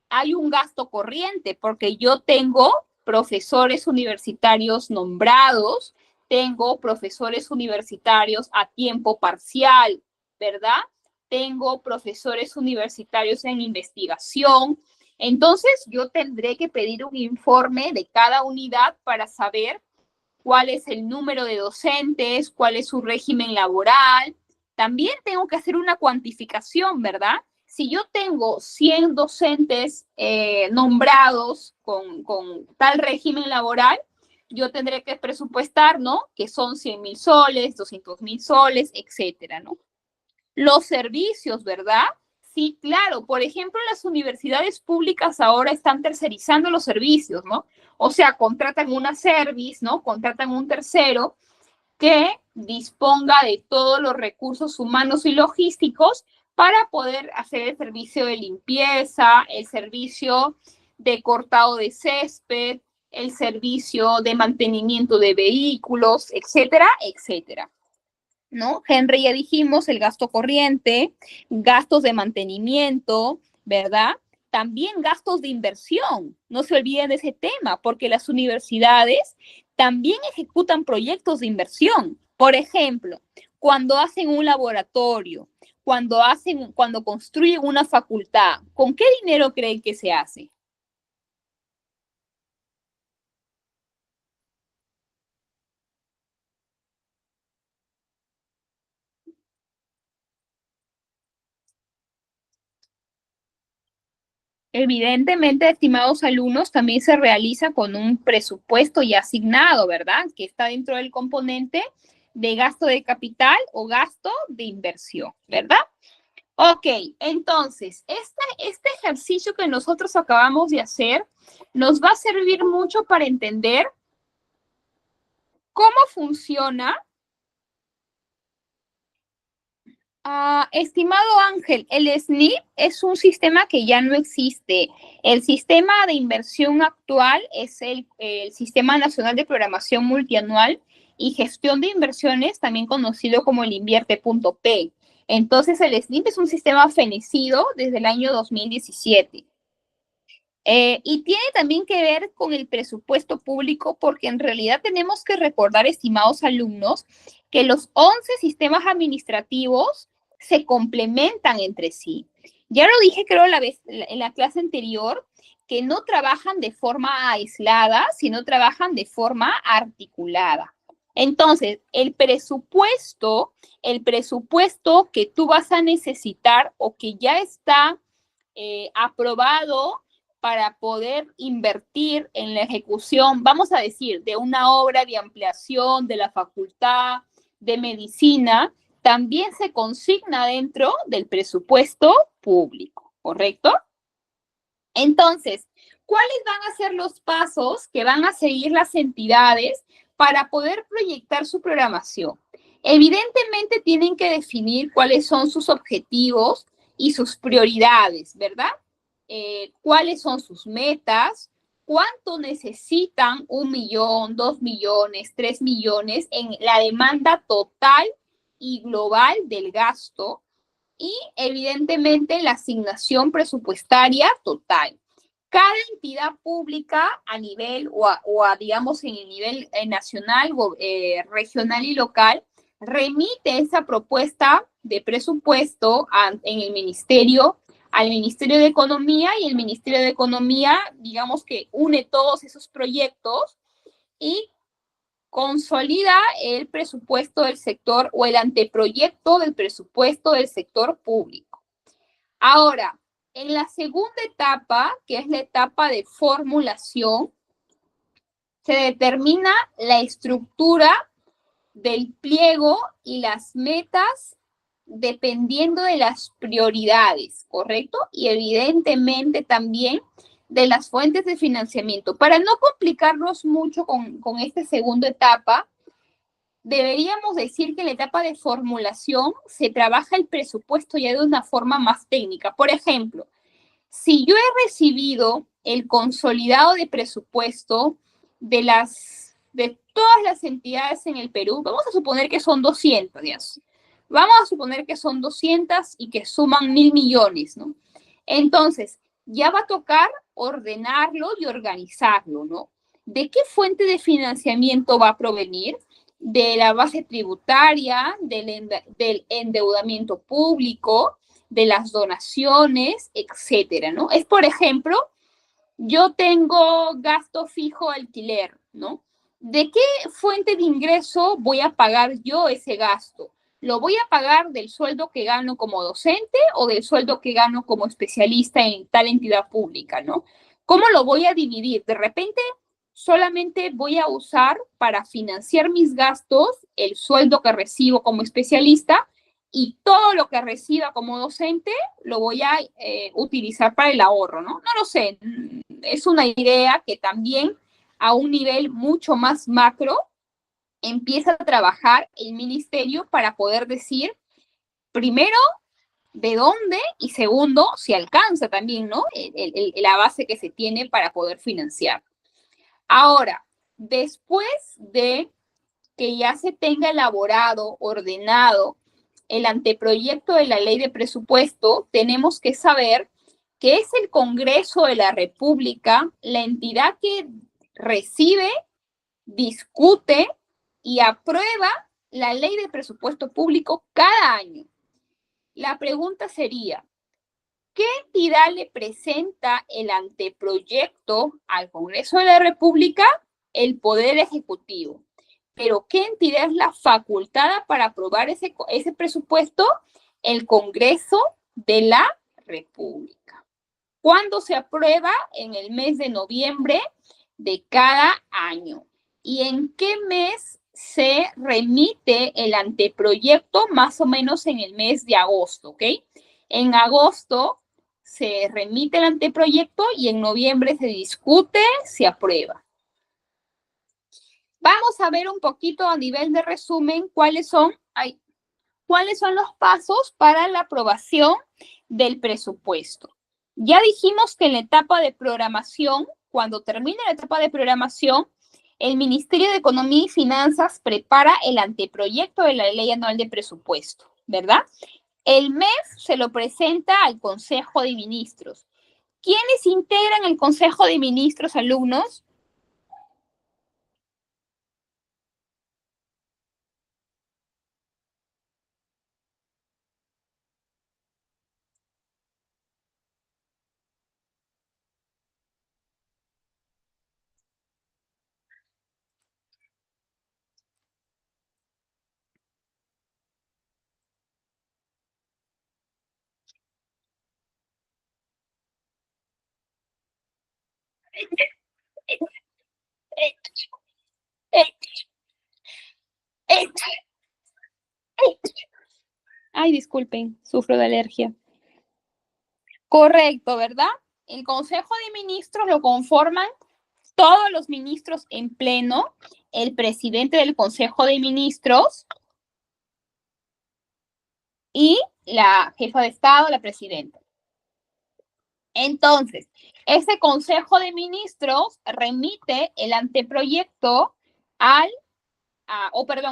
Hay un gasto corriente porque yo tengo profesores universitarios nombrados, tengo profesores universitarios a tiempo parcial, ¿verdad? tengo profesores universitarios en investigación. Entonces, yo tendré que pedir un informe de cada unidad para saber cuál es el número de docentes, cuál es su régimen laboral. También tengo que hacer una cuantificación, ¿verdad? Si yo tengo 100 docentes nombrados con tal régimen laboral, yo tendré que presupuestar, ¿no? Que son 100.000 soles, 200.000 soles, etcétera, ¿no? Los servicios, ¿verdad? Sí, claro. Por ejemplo, las universidades públicas ahora están tercerizando los servicios, ¿no? O sea, contratan una service, ¿no? Contratan un tercero que disponga de todos los recursos humanos y logísticos para poder hacer el servicio de limpieza, el servicio de cortado de césped, el servicio de mantenimiento de vehículos, etcétera, etcétera. ¿No? Henry, ya dijimos, el gasto corriente, gastos de mantenimiento, ¿verdad? También gastos de inversión. No se olviden de ese tema, porque las universidades también ejecutan proyectos de inversión. Por ejemplo, cuando hacen un laboratorio, cuando construyen una facultad, ¿con qué dinero creen que se hace? Evidentemente, estimados alumnos, también se realiza con un presupuesto ya asignado, ¿verdad? Que está dentro del componente de gasto de capital o gasto de inversión, ¿verdad? Ok, entonces, este ejercicio que nosotros acabamos de hacer nos va a servir mucho para entender cómo funciona. Estimado Ángel, el SNIP es un sistema que ya no existe. El sistema de inversión actual es el Sistema Nacional de Programación Multianual y Gestión de Inversiones, también conocido como el Invierte.p. Entonces, el SNIP es un sistema fenecido desde el año 2017. Y tiene también que ver con el presupuesto público, porque en realidad tenemos que recordar, estimados alumnos, que los 11 sistemas administrativos se complementan entre sí. Ya lo dije, creo, en la clase anterior, que no trabajan de forma aislada, sino trabajan de forma articulada. Entonces, el presupuesto que tú vas a necesitar o que ya está aprobado para poder invertir en la ejecución, vamos a decir, de una obra de ampliación de la facultad de medicina, también se consigna dentro del presupuesto público, ¿correcto? Entonces, ¿cuáles van a ser los pasos que van a seguir las entidades para poder proyectar su programación? Evidentemente tienen que definir cuáles son sus objetivos y sus prioridades, ¿verdad? Cuáles son sus metas, cuánto necesitan, 1 millón, 2 millones, 3 millones en la demanda total y global del gasto y evidentemente la asignación presupuestaria total. Cada entidad pública a nivel digamos en el nivel nacional, regional y local remite esa propuesta de presupuesto en el ministerio al Ministerio de Economía y el Ministerio de Economía, digamos que une todos esos proyectos y consolida el presupuesto del sector o el anteproyecto del presupuesto del sector público. Ahora, en la segunda etapa, que es la etapa de formulación, se determina la estructura del pliego y las metas dependiendo de las prioridades, ¿correcto? Y evidentemente también de las fuentes de financiamiento. Para no complicarnos mucho con esta segunda etapa, deberíamos decir que en la etapa de formulación se trabaja el presupuesto ya de una forma más técnica. Por ejemplo, si yo he recibido el consolidado de presupuesto de todas las entidades en el Perú, vamos a suponer que son 200, ya. Vamos a suponer que son 200 y que suman 1.000 millones, ¿no? Entonces, ya va a tocar ordenarlo y organizarlo, ¿no? ¿De qué fuente de financiamiento va a provenir? De la base tributaria, del endeudamiento público, de las donaciones, etcétera, ¿no? Es, por ejemplo, yo tengo gasto fijo alquiler, ¿no? ¿De qué fuente de ingreso voy a pagar yo ese gasto? ¿Lo voy a pagar del sueldo que gano como docente o del sueldo que gano como especialista en tal entidad pública, ¿no? ¿Cómo lo voy a dividir? De repente, solamente voy a usar para financiar mis gastos el sueldo que recibo como especialista y todo lo que reciba como docente lo voy a utilizar para el ahorro, ¿no? No lo sé, es una idea que también a un nivel mucho más macro empieza a trabajar el ministerio para poder decir, primero, de dónde y segundo, si alcanza también, ¿no? La base que se tiene para poder financiar. Ahora, después de que ya se tenga elaborado, ordenado el anteproyecto de la ley de presupuesto, tenemos que saber que es el Congreso de la República la entidad que recibe, discute y aprueba la ley de presupuesto público cada año. La pregunta sería, ¿qué entidad le presenta el anteproyecto al Congreso de la República? El Poder Ejecutivo. Pero ¿qué entidad es la facultada para aprobar ese presupuesto? El Congreso de la República. ¿Cuándo se aprueba? En el mes de noviembre de cada año. ¿Y en qué mes se remite el anteproyecto? Más o menos en el mes de agosto, ¿ok? En agosto se remite el anteproyecto y en noviembre se discute, se aprueba. Vamos a ver un poquito a nivel de resumen cuáles son los pasos para la aprobación del presupuesto. Ya dijimos que en la etapa de programación, cuando termine la etapa de programación, el Ministerio de Economía y Finanzas prepara el anteproyecto de la Ley Anual de Presupuesto, ¿verdad? El MEF se lo presenta al Consejo de Ministros. ¿Quiénes integran el Consejo de Ministros, alumnos? Ay, disculpen, sufro de alergia. Correcto, ¿verdad? El Consejo de Ministros lo conforman todos los ministros en pleno, el presidente del Consejo de Ministros y la jefa de Estado, la presidenta. Entonces, ese Consejo de Ministros remite el anteproyecto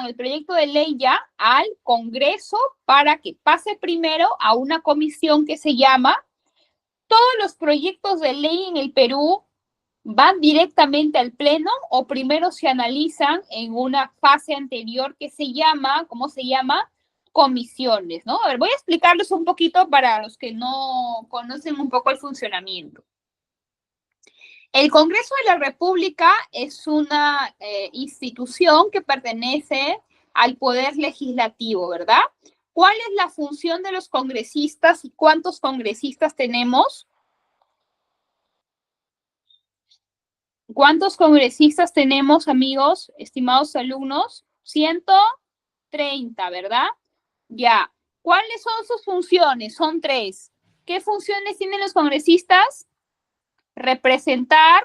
el proyecto de ley ya al Congreso para que pase primero a una comisión que se llama. Todos los proyectos de ley en el Perú van directamente al Pleno o primero se analizan en una fase anterior que se llama, ¿cómo se llama? Comisiones, ¿no? A ver, voy a explicarles un poquito para los que no conocen un poco el funcionamiento. El Congreso de la República es una institución que pertenece al Poder Legislativo, ¿verdad? ¿Cuál es la función de los congresistas y cuántos congresistas tenemos? ¿Cuántos congresistas tenemos, amigos, estimados alumnos? 130, ¿verdad? Ya. ¿Cuáles son sus funciones? Son 3. ¿Qué funciones tienen los congresistas? Representar,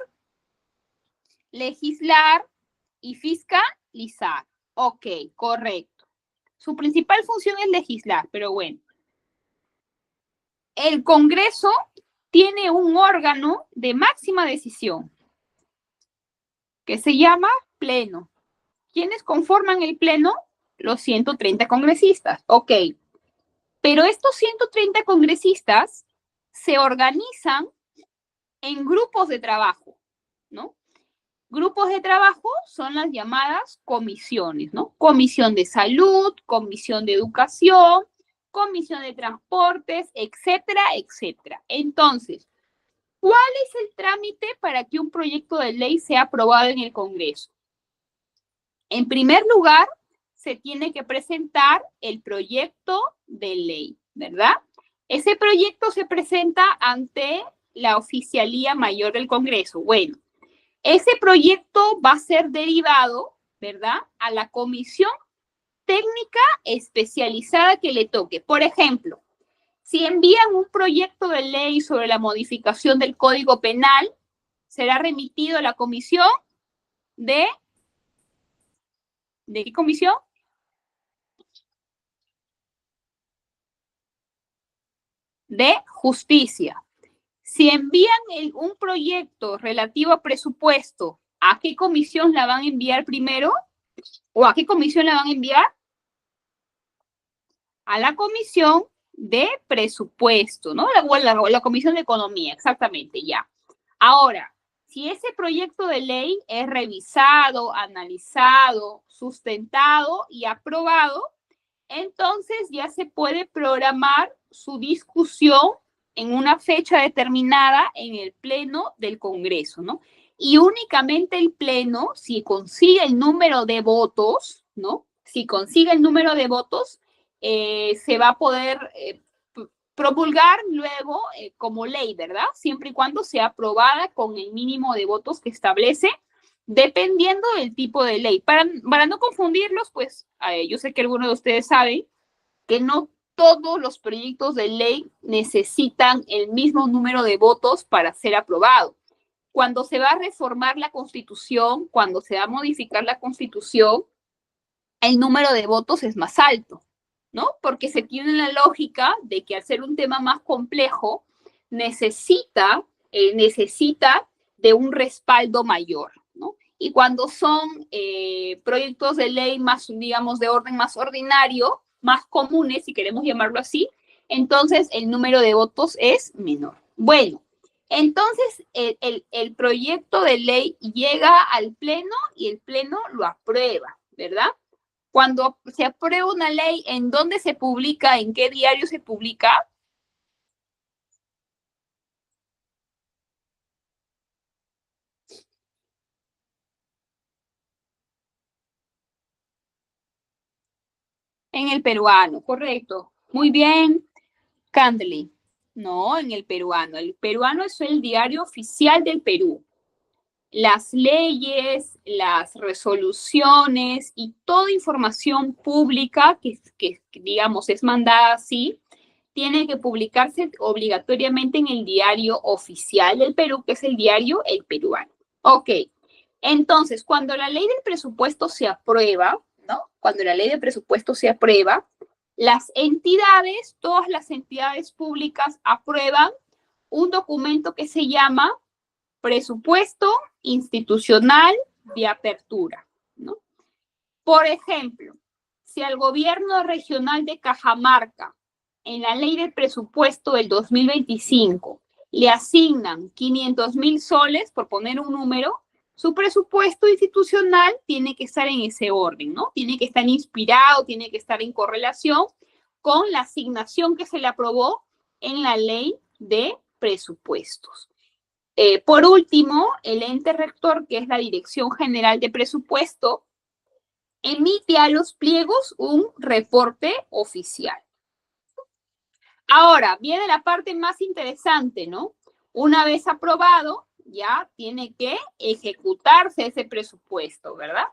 legislar y fiscalizar. Ok, correcto. Su principal función es legislar, pero bueno. El Congreso tiene un órgano de máxima decisión que se llama Pleno. ¿Quiénes conforman el Pleno? Los 130 congresistas. Ok. Pero estos 130 congresistas se organizan en grupos de trabajo, ¿no? Grupos de trabajo son las llamadas comisiones, ¿no? Comisión de Salud, Comisión de Educación, Comisión de Transportes, etcétera, etcétera. Entonces, ¿cuál es el trámite para que un proyecto de ley sea aprobado en el Congreso? En primer lugar, se tiene que presentar el proyecto de ley, ¿verdad? Ese proyecto se presenta ante la Oficialía Mayor del Congreso. Bueno, ese proyecto va a ser derivado, ¿verdad?, a la comisión técnica especializada que le toque. Por ejemplo, si envían un proyecto de ley sobre la modificación del Código Penal, será remitido a la comisión ¿de qué comisión? De Justicia. Si envían un proyecto relativo a presupuesto, ¿a qué comisión la van a enviar primero? ¿O a qué comisión la van a enviar? A la comisión de presupuesto, ¿no? La comisión de economía, exactamente, ya. Ahora, si ese proyecto de ley es revisado, analizado, sustentado y aprobado, entonces ya se puede programar su discusión en una fecha determinada en el pleno del Congreso, ¿no? Y únicamente el pleno, si consigue el número de votos, ¿no? Si consigue el número de votos, se va a poder promulgar luego como ley, ¿verdad? Siempre y cuando sea aprobada con el mínimo de votos que establece, dependiendo del tipo de ley. Para no confundirlos, pues yo sé que algunos de ustedes saben que no todos los proyectos de ley necesitan el mismo número de votos para ser aprobado. Cuando se va a reformar la Constitución, cuando se va a modificar la Constitución, el número de votos es más alto, ¿no? Porque se tiene la lógica de que al ser un tema más complejo, necesita de un respaldo mayor, ¿no? Y cuando son proyectos de ley más, digamos, de orden más ordinario, más comunes, si queremos llamarlo así, entonces el número de votos es menor. Bueno, entonces el proyecto de ley llega al pleno y el pleno lo aprueba, ¿verdad? Cuando se aprueba una ley, ¿en dónde se publica? ¿En qué diario se publica? En el peruano, correcto. Muy bien, Candely. No, en el peruano. El peruano es el diario oficial del Perú. Las leyes, las resoluciones y toda información pública que digamos, es mandada así, tiene que publicarse obligatoriamente en el diario oficial del Perú, que es el diario El Peruano. Ok, entonces, cuando la ley del presupuesto se aprueba, ¿no? Cuando la ley de presupuesto se aprueba, las entidades, todas las entidades públicas aprueban un documento que se llama presupuesto institucional de apertura, ¿no? Por ejemplo, si al gobierno regional de Cajamarca, en la ley del presupuesto del 2025, le asignan 500.000 soles, por poner un número, su presupuesto institucional tiene que estar en ese orden, ¿no? Tiene que estar inspirado, tiene que estar en correlación con la asignación que se le aprobó en la ley de presupuestos. Por último, el ente rector, que es la Dirección General de Presupuesto, emite a los pliegos un reporte oficial. Ahora, viene la parte más interesante, ¿no? Una vez aprobado, ya tiene que ejecutarse ese presupuesto, ¿verdad?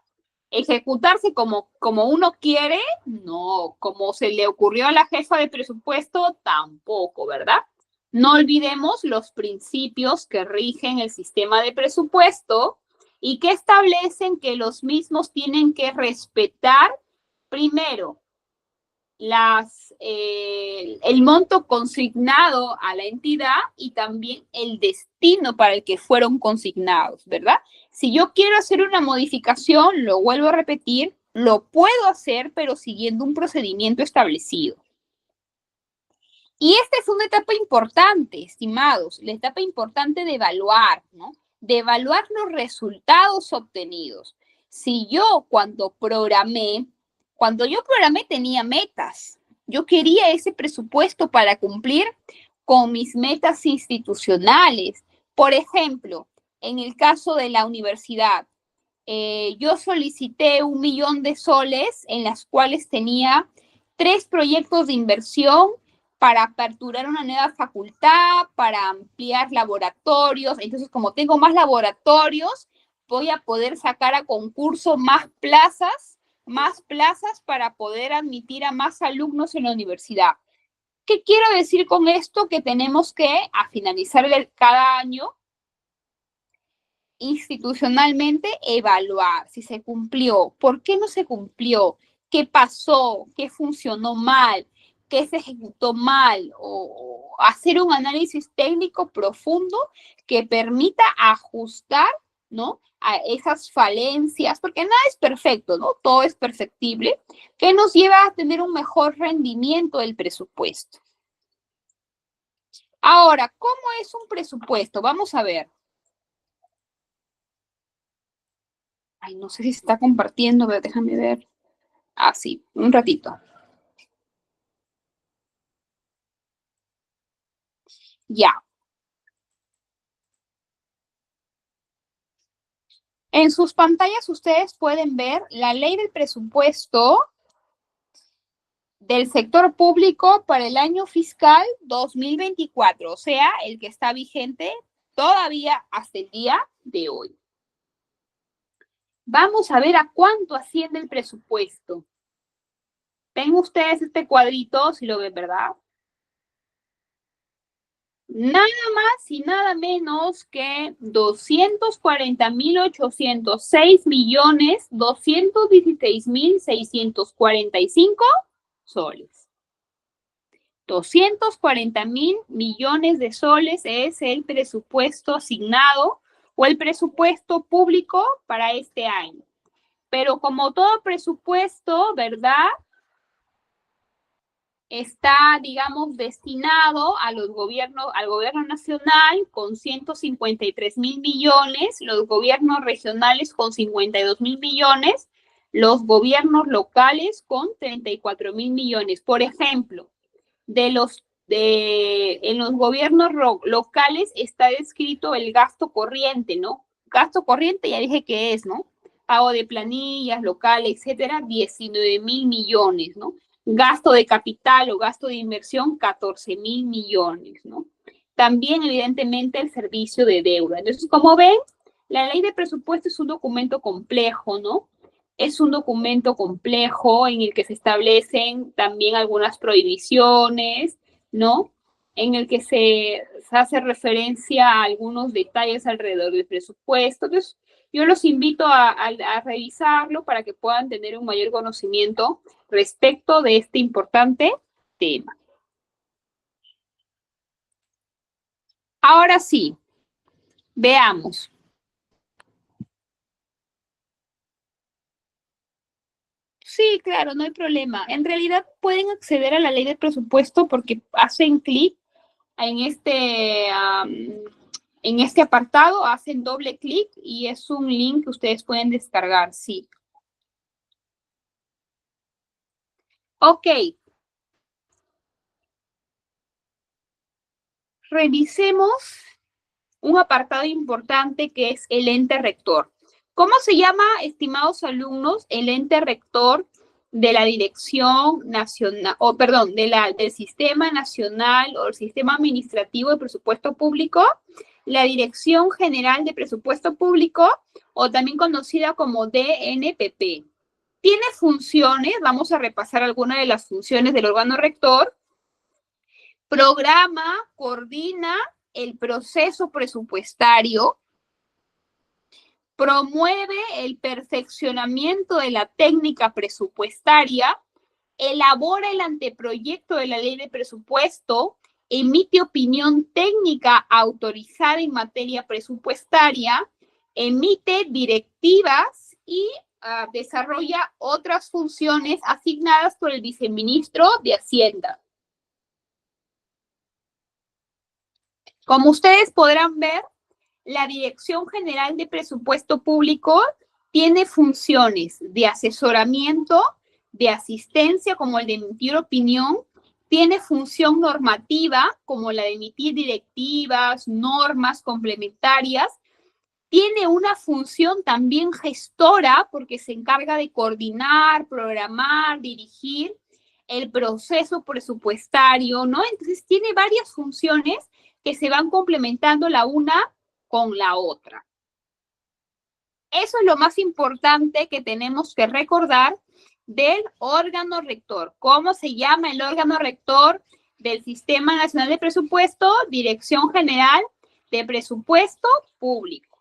Ejecutarse como uno quiere, no, como se le ocurrió a la jefa de presupuesto, tampoco, ¿verdad? No olvidemos los principios que rigen el sistema de presupuesto y que establecen que los mismos tienen que respetar, primero, el monto consignado a la entidad y también el destino para el que fueron consignados, ¿verdad? Si yo quiero hacer una modificación, lo vuelvo a repetir, lo puedo hacer, pero siguiendo un procedimiento establecido. Y esta es una etapa importante, estimados, la etapa importante de evaluar, ¿no? De evaluar los resultados obtenidos. Si yo cuando yo programé tenía metas, Yo quería ese presupuesto para cumplir con mis metas institucionales. Por ejemplo, en el caso de la universidad, yo solicité 1 millón de soles en las cuales tenía 3 proyectos de inversión para aperturar una nueva facultad, para ampliar laboratorios. Entonces, como tengo más laboratorios, voy a poder sacar a concurso más plazas para poder admitir a más alumnos en la universidad. ¿Qué quiero decir con esto? Que tenemos que, a finalizar cada año, institucionalmente evaluar si se cumplió, por qué no se cumplió, qué pasó, qué funcionó mal, qué se ejecutó mal, o hacer un análisis técnico profundo que permita ajustar, ¿no?, a esas falencias, porque nada es perfecto, ¿no? Todo es perfectible, que nos lleva a tener un mejor rendimiento del presupuesto. Ahora, ¿cómo es un presupuesto? Vamos a ver. Ay, no sé si se está compartiendo, pero déjame ver. Ah, sí, un ratito. Ya. En sus pantallas ustedes pueden ver la ley del presupuesto del sector público para el año fiscal 2024, o sea, el que está vigente todavía hasta el día de hoy. Vamos a ver a cuánto asciende el presupuesto. Ven ustedes este cuadrito, si lo ven, ¿verdad? Nada más y nada menos que 240.806.216.645 soles. 240.000 millones de soles es el presupuesto asignado o el presupuesto público para este año. Pero como todo presupuesto, ¿verdad?, está, digamos, destinado a los gobiernos, al gobierno nacional con 153.000 millones, los gobiernos regionales con 52.000 millones, los gobiernos locales con 34.000 millones. Por ejemplo, en los gobiernos locales está descrito el gasto corriente, ¿no? Gasto corriente, ya dije que es, ¿no? Pago de planillas, local, etcétera, 19.000 millones, ¿no? Gasto de capital o gasto de inversión, 14.000 millones, ¿no? También, evidentemente, el servicio de deuda. Entonces, como ven, la ley de presupuesto es un documento complejo, ¿no? Es un documento complejo en el que se establecen también algunas prohibiciones, ¿no? En el que se hace referencia a algunos detalles alrededor del presupuesto. Entonces, yo los invito a revisarlo para que puedan tener un mayor conocimiento respecto de este importante tema. Ahora sí, veamos. Sí, claro, no hay problema. En realidad pueden acceder a la ley de presupuesto porque hacen clic en en este apartado, hacen doble clic y es un link que ustedes pueden descargar, sí. Ok. Revisemos un apartado importante que es el ente rector. ¿Cómo se llama, estimados alumnos, el ente rector de la Dirección Nacional, o perdón, del Sistema Nacional o el Sistema Administrativo de Presupuesto Público? La Dirección General de Presupuesto Público, o también conocida como DNPP. Tiene funciones, vamos a repasar algunas de las funciones del órgano rector. Programa, coordina el proceso presupuestario, promueve el perfeccionamiento de la técnica presupuestaria, elabora el anteproyecto de la ley de presupuesto, emite opinión técnica autorizada en materia presupuestaria, emite directivas y desarrolla otras funciones asignadas por el viceministro de Hacienda. Como ustedes podrán ver, la Dirección General de Presupuesto Público tiene funciones de asesoramiento, de asistencia, como el de emitir opinión, tiene función normativa, como la de emitir directivas, normas complementarias, tiene una función también gestora, porque se encarga de coordinar, programar, dirigir el proceso presupuestario, ¿no? Entonces tiene varias funciones que se van complementando la una con la otra. Eso es lo más importante que tenemos que recordar del órgano rector. ¿Cómo se llama el órgano rector del Sistema Nacional de Presupuesto? Dirección General de Presupuesto Público.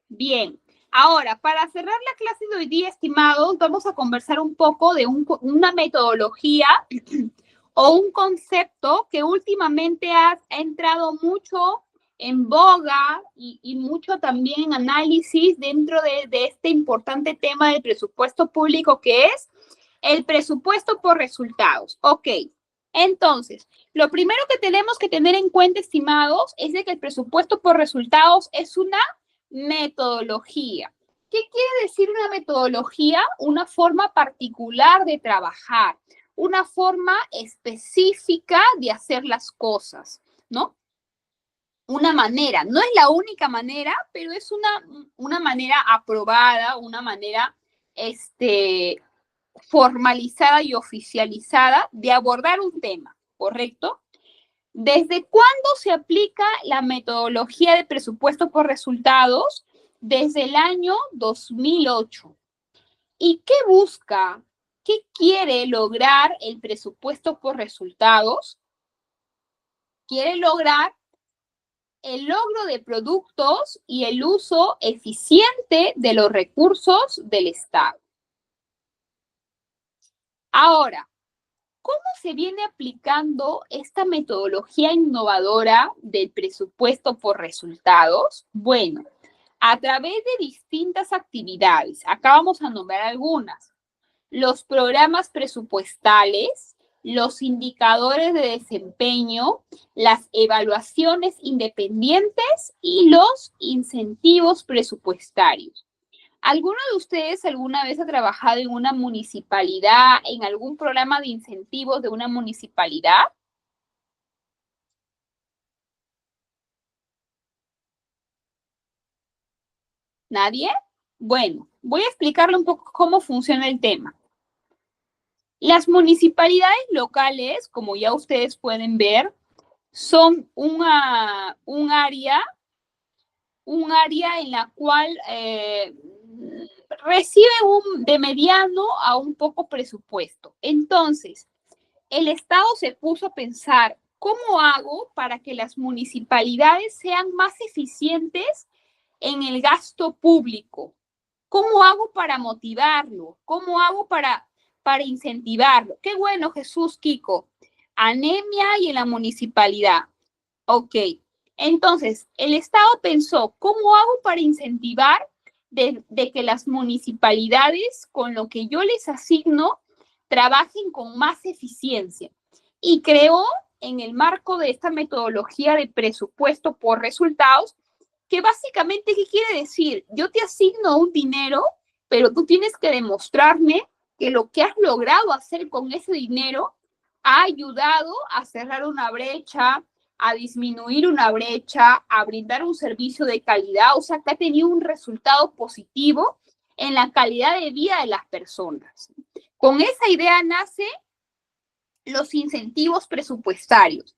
Bien, ahora, para cerrar la clase de hoy día, estimados, vamos a conversar un poco de una metodología o un concepto que últimamente ha entrado mucho en boga y mucho también en análisis dentro de este importante tema del presupuesto público, que es el presupuesto por resultados. Ok, entonces, lo primero que tenemos que tener en cuenta, estimados, es de que el presupuesto por resultados es una metodología. ¿Qué quiere decir una metodología? Una forma particular de trabajar, una forma específica de hacer las cosas, ¿no? Una manera, no es la única manera, pero es una manera aprobada, una manera formalizada y oficializada de abordar un tema, ¿correcto? ¿Desde cuándo se aplica la metodología de presupuesto por resultados? Desde el año 2008. ¿Y qué busca? ¿Qué quiere lograr el presupuesto por resultados? Quiere lograr el logro de productos y el uso eficiente de los recursos del Estado. Ahora, ¿cómo se viene aplicando esta metodología innovadora del presupuesto por resultados? Bueno, a través de distintas actividades. Acá vamos a nombrar algunas. Los programas presupuestales, los indicadores de desempeño, las evaluaciones independientes y los incentivos presupuestarios. ¿Alguno de ustedes alguna vez ha trabajado en una municipalidad, en algún programa de incentivos de una municipalidad? ¿Nadie? Bueno, voy a explicarle un poco cómo funciona el tema. Las municipalidades locales, como ya ustedes pueden ver, son un área en la cual recibe de mediano a un poco presupuesto. Entonces, el Estado se puso a pensar, ¿cómo hago para que las municipalidades sean más eficientes en el gasto público? ¿Cómo hago para motivarlo? ¿Cómo hago para incentivarlo? Qué bueno, Jesús, Kiko. Anemia y en la municipalidad. Ok. Entonces, el Estado pensó, ¿cómo hago para incentivar de que las municipalidades, con lo que yo les asigno, trabajen con más eficiencia? Y creó, en el marco de esta metodología de presupuesto por resultados, que básicamente, ¿qué quiere decir? Yo te asigno un dinero, pero tú tienes que demostrarme que lo que has logrado hacer con ese dinero ha ayudado a cerrar una brecha, a disminuir una brecha, a brindar un servicio de calidad, o sea, que ha tenido un resultado positivo en la calidad de vida de las personas. Con esa idea nace los incentivos presupuestarios.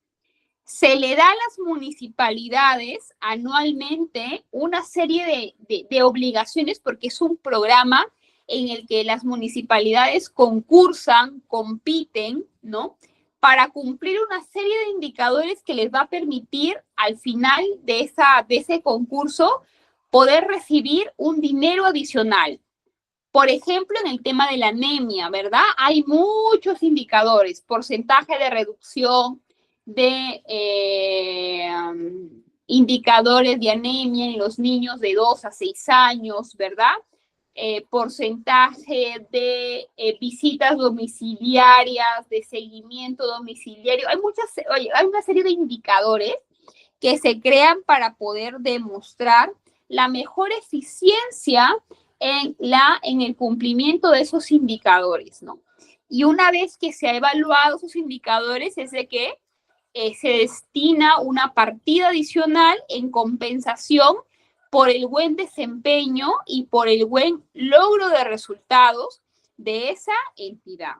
Se le da a las municipalidades anualmente una serie de obligaciones, porque es un programa en el que las municipalidades concursan, compiten, ¿no? Para cumplir una serie de indicadores que les va a permitir al final de ese concurso poder recibir un dinero adicional. Por ejemplo, en el tema de la anemia, ¿verdad? Hay muchos indicadores, porcentaje de reducción de indicadores de anemia en los niños de 2 a 6 años, ¿verdad? Porcentaje de visitas domiciliarias, de seguimiento domiciliario. Hay una serie de indicadores que se crean para poder demostrar la mejor eficiencia en el cumplimiento de esos indicadores, ¿no? Y una vez que se ha evaluado esos indicadores es de que se destina una partida adicional en compensación por el buen desempeño y por el buen logro de resultados de esa entidad.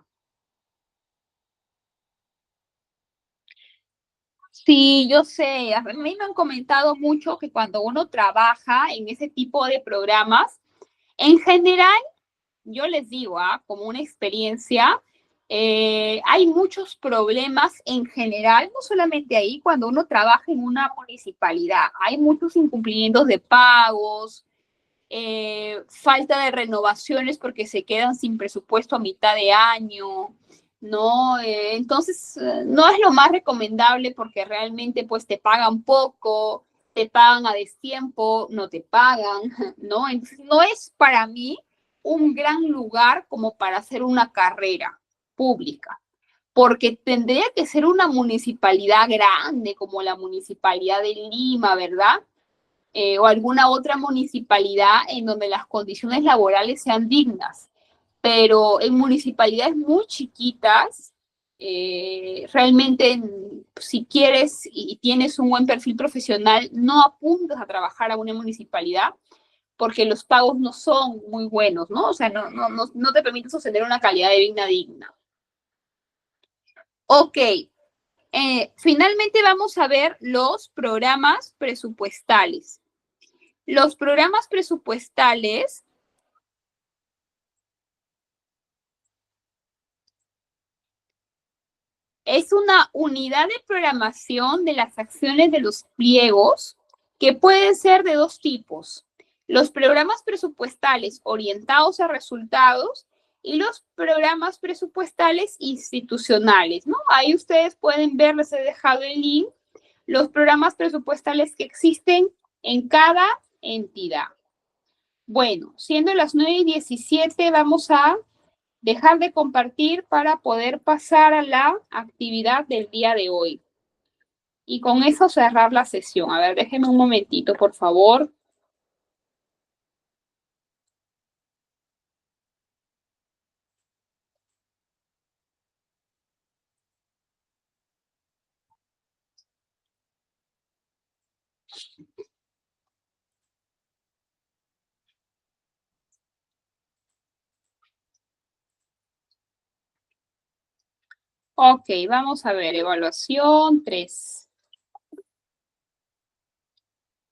Sí, yo sé, a mí me han comentado mucho que cuando uno trabaja en ese tipo de programas, en general, yo les digo, como una experiencia, hay muchos problemas en general, no solamente ahí, cuando uno trabaja en una municipalidad, hay muchos incumplimientos de pagos, falta de renovaciones porque se quedan sin presupuesto a mitad de año, ¿no? Entonces, no es lo más recomendable porque realmente pues te pagan poco, te pagan a destiempo, no te pagan, ¿no? Entonces, no es para mí un gran lugar como para hacer una carrera pública, porque tendría que ser una municipalidad grande como la Municipalidad de Lima, ¿verdad? O alguna otra municipalidad en donde las condiciones laborales sean dignas. Pero en municipalidades muy chiquitas, realmente si quieres y tienes un buen perfil profesional, no apuntas a trabajar a una municipalidad porque los pagos no son muy buenos, ¿no? O sea, no te permite sostener una calidad de vida digna. Ok, finalmente vamos a ver los programas presupuestales. Los programas presupuestales es una unidad de programación de las acciones de los pliegos que pueden ser de dos tipos. Los programas presupuestales orientados a resultados y los programas presupuestales institucionales, ¿no? Ahí ustedes pueden ver, les he dejado el link, los programas presupuestales que existen en cada entidad. Bueno, siendo las 9:17, vamos a dejar de compartir para poder pasar a la actividad del día de hoy. Y con eso cerrar la sesión. A ver, déjenme un momentito, por favor. Ok, vamos a ver, evaluación 3.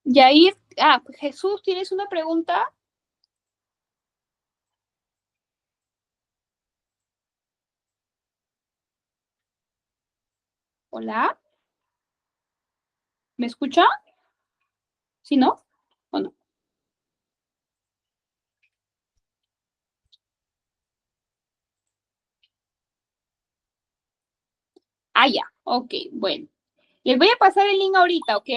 Yair, Jesús, ¿tienes una pregunta? Hola, ¿me escucha? ¿Sí, no? ¿O no? Ya, ok, bueno. Les voy a pasar el link ahorita, ¿ok?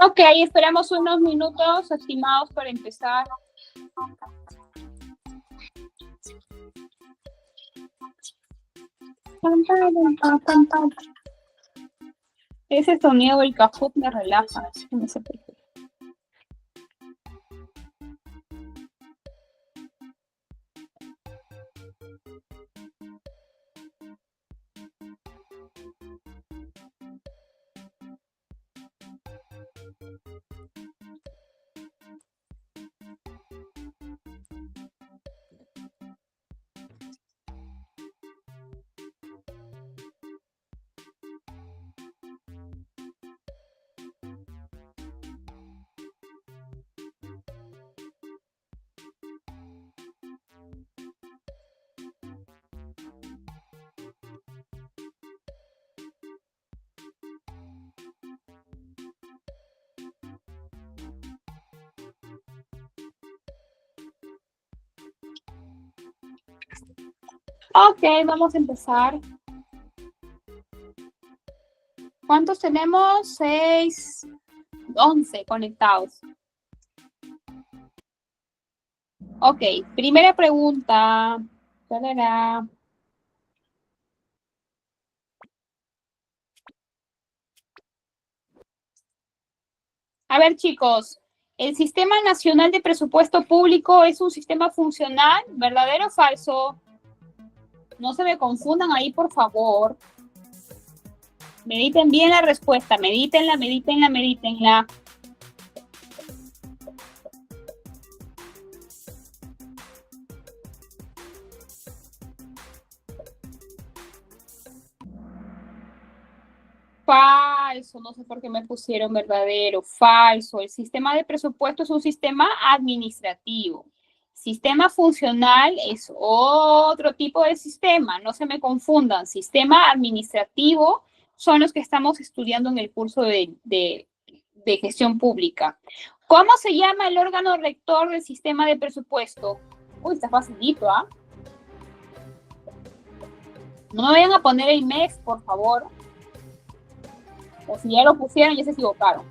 Ok, esperamos unos minutos, estimados, para empezar. Ese sonido del Kahoot me relaja, no sé por qué. Ok, vamos a empezar. ¿Cuántos tenemos? 6, 11 conectados. Ok, primera pregunta. Tarara. A ver, chicos, ¿el Sistema Nacional de Presupuesto Público es un sistema funcional, verdadero o falso? No se me confundan ahí, por favor. Mediten bien la respuesta, medítenla, medítenla, medítenla. Falso, no sé por qué me pusieron verdadero, falso. El sistema de presupuesto es un sistema administrativo. Sistema funcional es otro tipo de sistema, no se me confundan. Sistema administrativo son los que estamos estudiando en el curso de gestión pública. ¿Cómo se llama el órgano rector del sistema de presupuesto? Uy, está facilito, ¿ah? No me vayan a poner el MEX, por favor. O si ya lo pusieron, ya se equivocaron.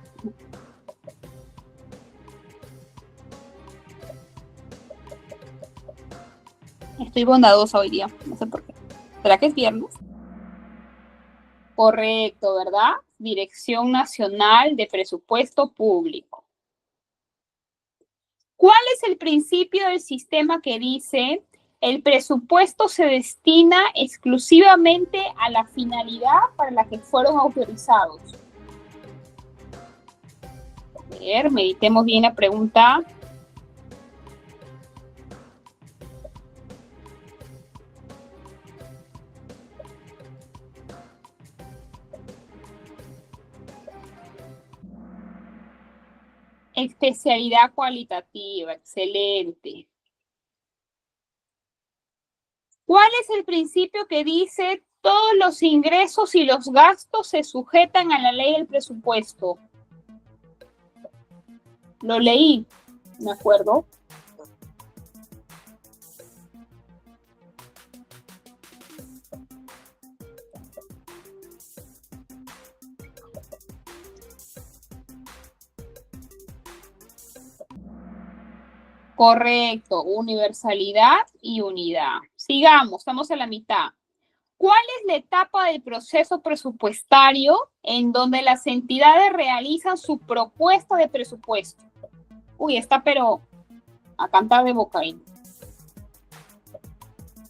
Estoy bondadosa hoy día, no sé por qué. ¿Será que es viernes? Correcto, ¿verdad? Dirección Nacional de Presupuesto Público. ¿Cuál es el principio del sistema que dice el presupuesto se destina exclusivamente a la finalidad para la que fueron autorizados? A ver, meditemos bien la pregunta. Especialidad cualitativa, excelente. ¿Cuál es el principio que dice todos los ingresos y los gastos se sujetan a la ley del presupuesto? Lo leí, me acuerdo. Correcto, universalidad y unidad. Sigamos, estamos a la mitad. ¿Cuál es la etapa del proceso presupuestario en donde las entidades realizan su propuesta de presupuesto? Uy, está pero a cantar de boca ahí.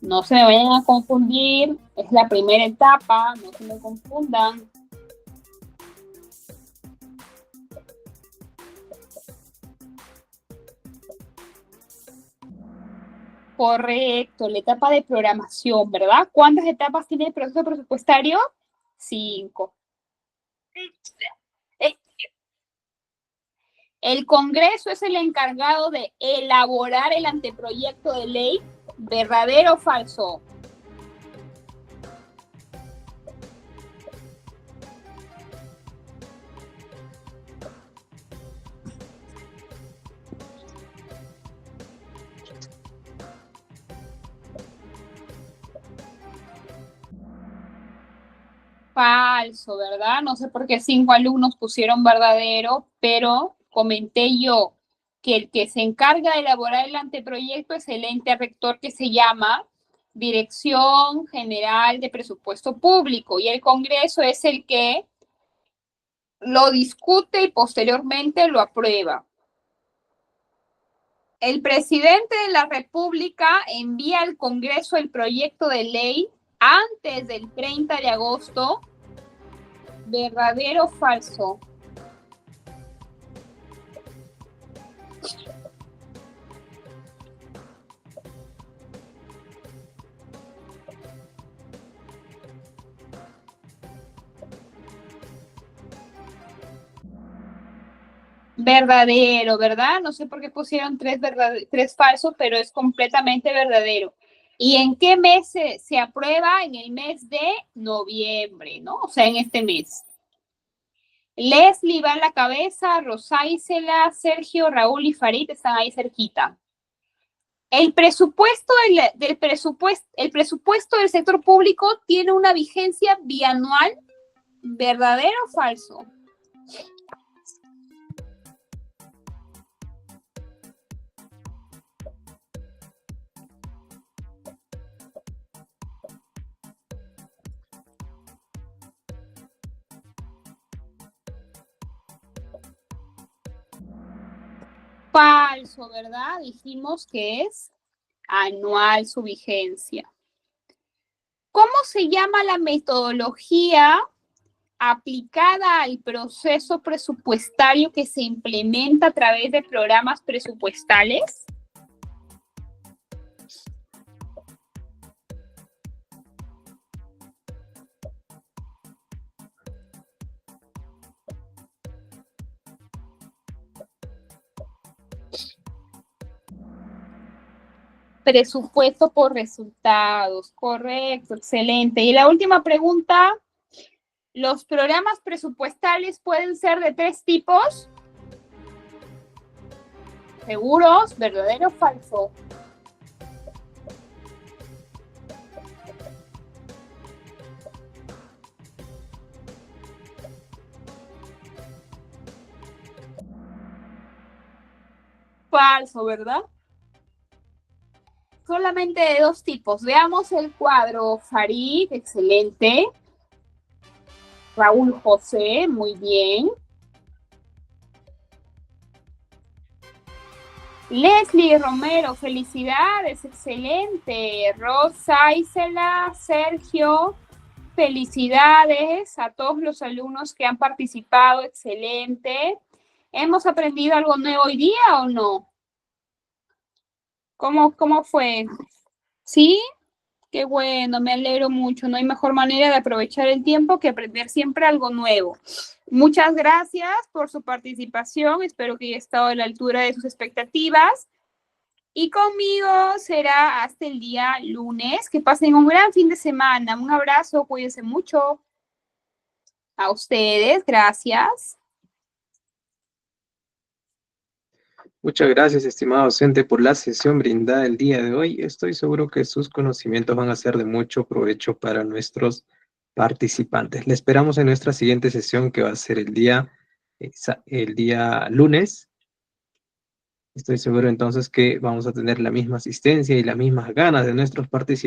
No se me vayan a confundir, es la primera etapa, no se me confundan. Correcto, la etapa de programación, ¿verdad? ¿Cuántas etapas tiene el proceso presupuestario? 5. El Congreso es el encargado de elaborar el anteproyecto de ley, ¿verdadero o falso? Falso, ¿verdad? No sé por qué 5 alumnos pusieron verdadero, pero comenté yo que el que se encarga de elaborar el anteproyecto es el ente rector que se llama Dirección General de Presupuesto Público y el Congreso es el que lo discute y posteriormente lo aprueba. El presidente de la República envía al Congreso el proyecto de ley antes del 30 de agosto. ¿Verdadero o falso? Verdadero, ¿verdad? No sé por qué pusieron 3 falsos, pero es completamente verdadero. ¿Y en qué mes se aprueba? En el mes de noviembre, ¿no? O sea, en este mes. Leslie va a la cabeza, Rosáisela, Sergio, Raúl y Farid están ahí cerquita. El presupuesto el presupuesto del sector público tiene una vigencia bianual. ¿Verdadero o falso? Falso, ¿verdad? Dijimos que es anual su vigencia. ¿Cómo se llama la metodología aplicada al proceso presupuestario que se implementa a través de programas presupuestales? Presupuesto por resultados, correcto, excelente. Y la última pregunta, ¿los programas presupuestales pueden ser de 3 tipos? ¿Seguros, verdadero o falso? Falso, ¿verdad? Solamente de 2 tipos. Veamos el cuadro. Farid, excelente. Raúl José, muy bien. Leslie Romero, felicidades, excelente. Rosa Isela, Sergio, felicidades a todos los alumnos que han participado, excelente. ¿Hemos aprendido algo nuevo hoy día o no? ¿Cómo fue? ¿Sí? Qué bueno, me alegro mucho. No hay mejor manera de aprovechar el tiempo que aprender siempre algo nuevo. Muchas gracias por su participación. Espero que haya estado a la altura de sus expectativas. Y conmigo será hasta el día lunes. Que pasen un gran fin de semana. Un abrazo, cuídense mucho. A ustedes, gracias. Muchas gracias, estimado docente, por la sesión brindada el día de hoy. Estoy seguro que sus conocimientos van a ser de mucho provecho para nuestros participantes. Le esperamos en nuestra siguiente sesión, que va a ser el día lunes. Estoy seguro entonces que vamos a tener la misma asistencia y las mismas ganas de nuestros participantes.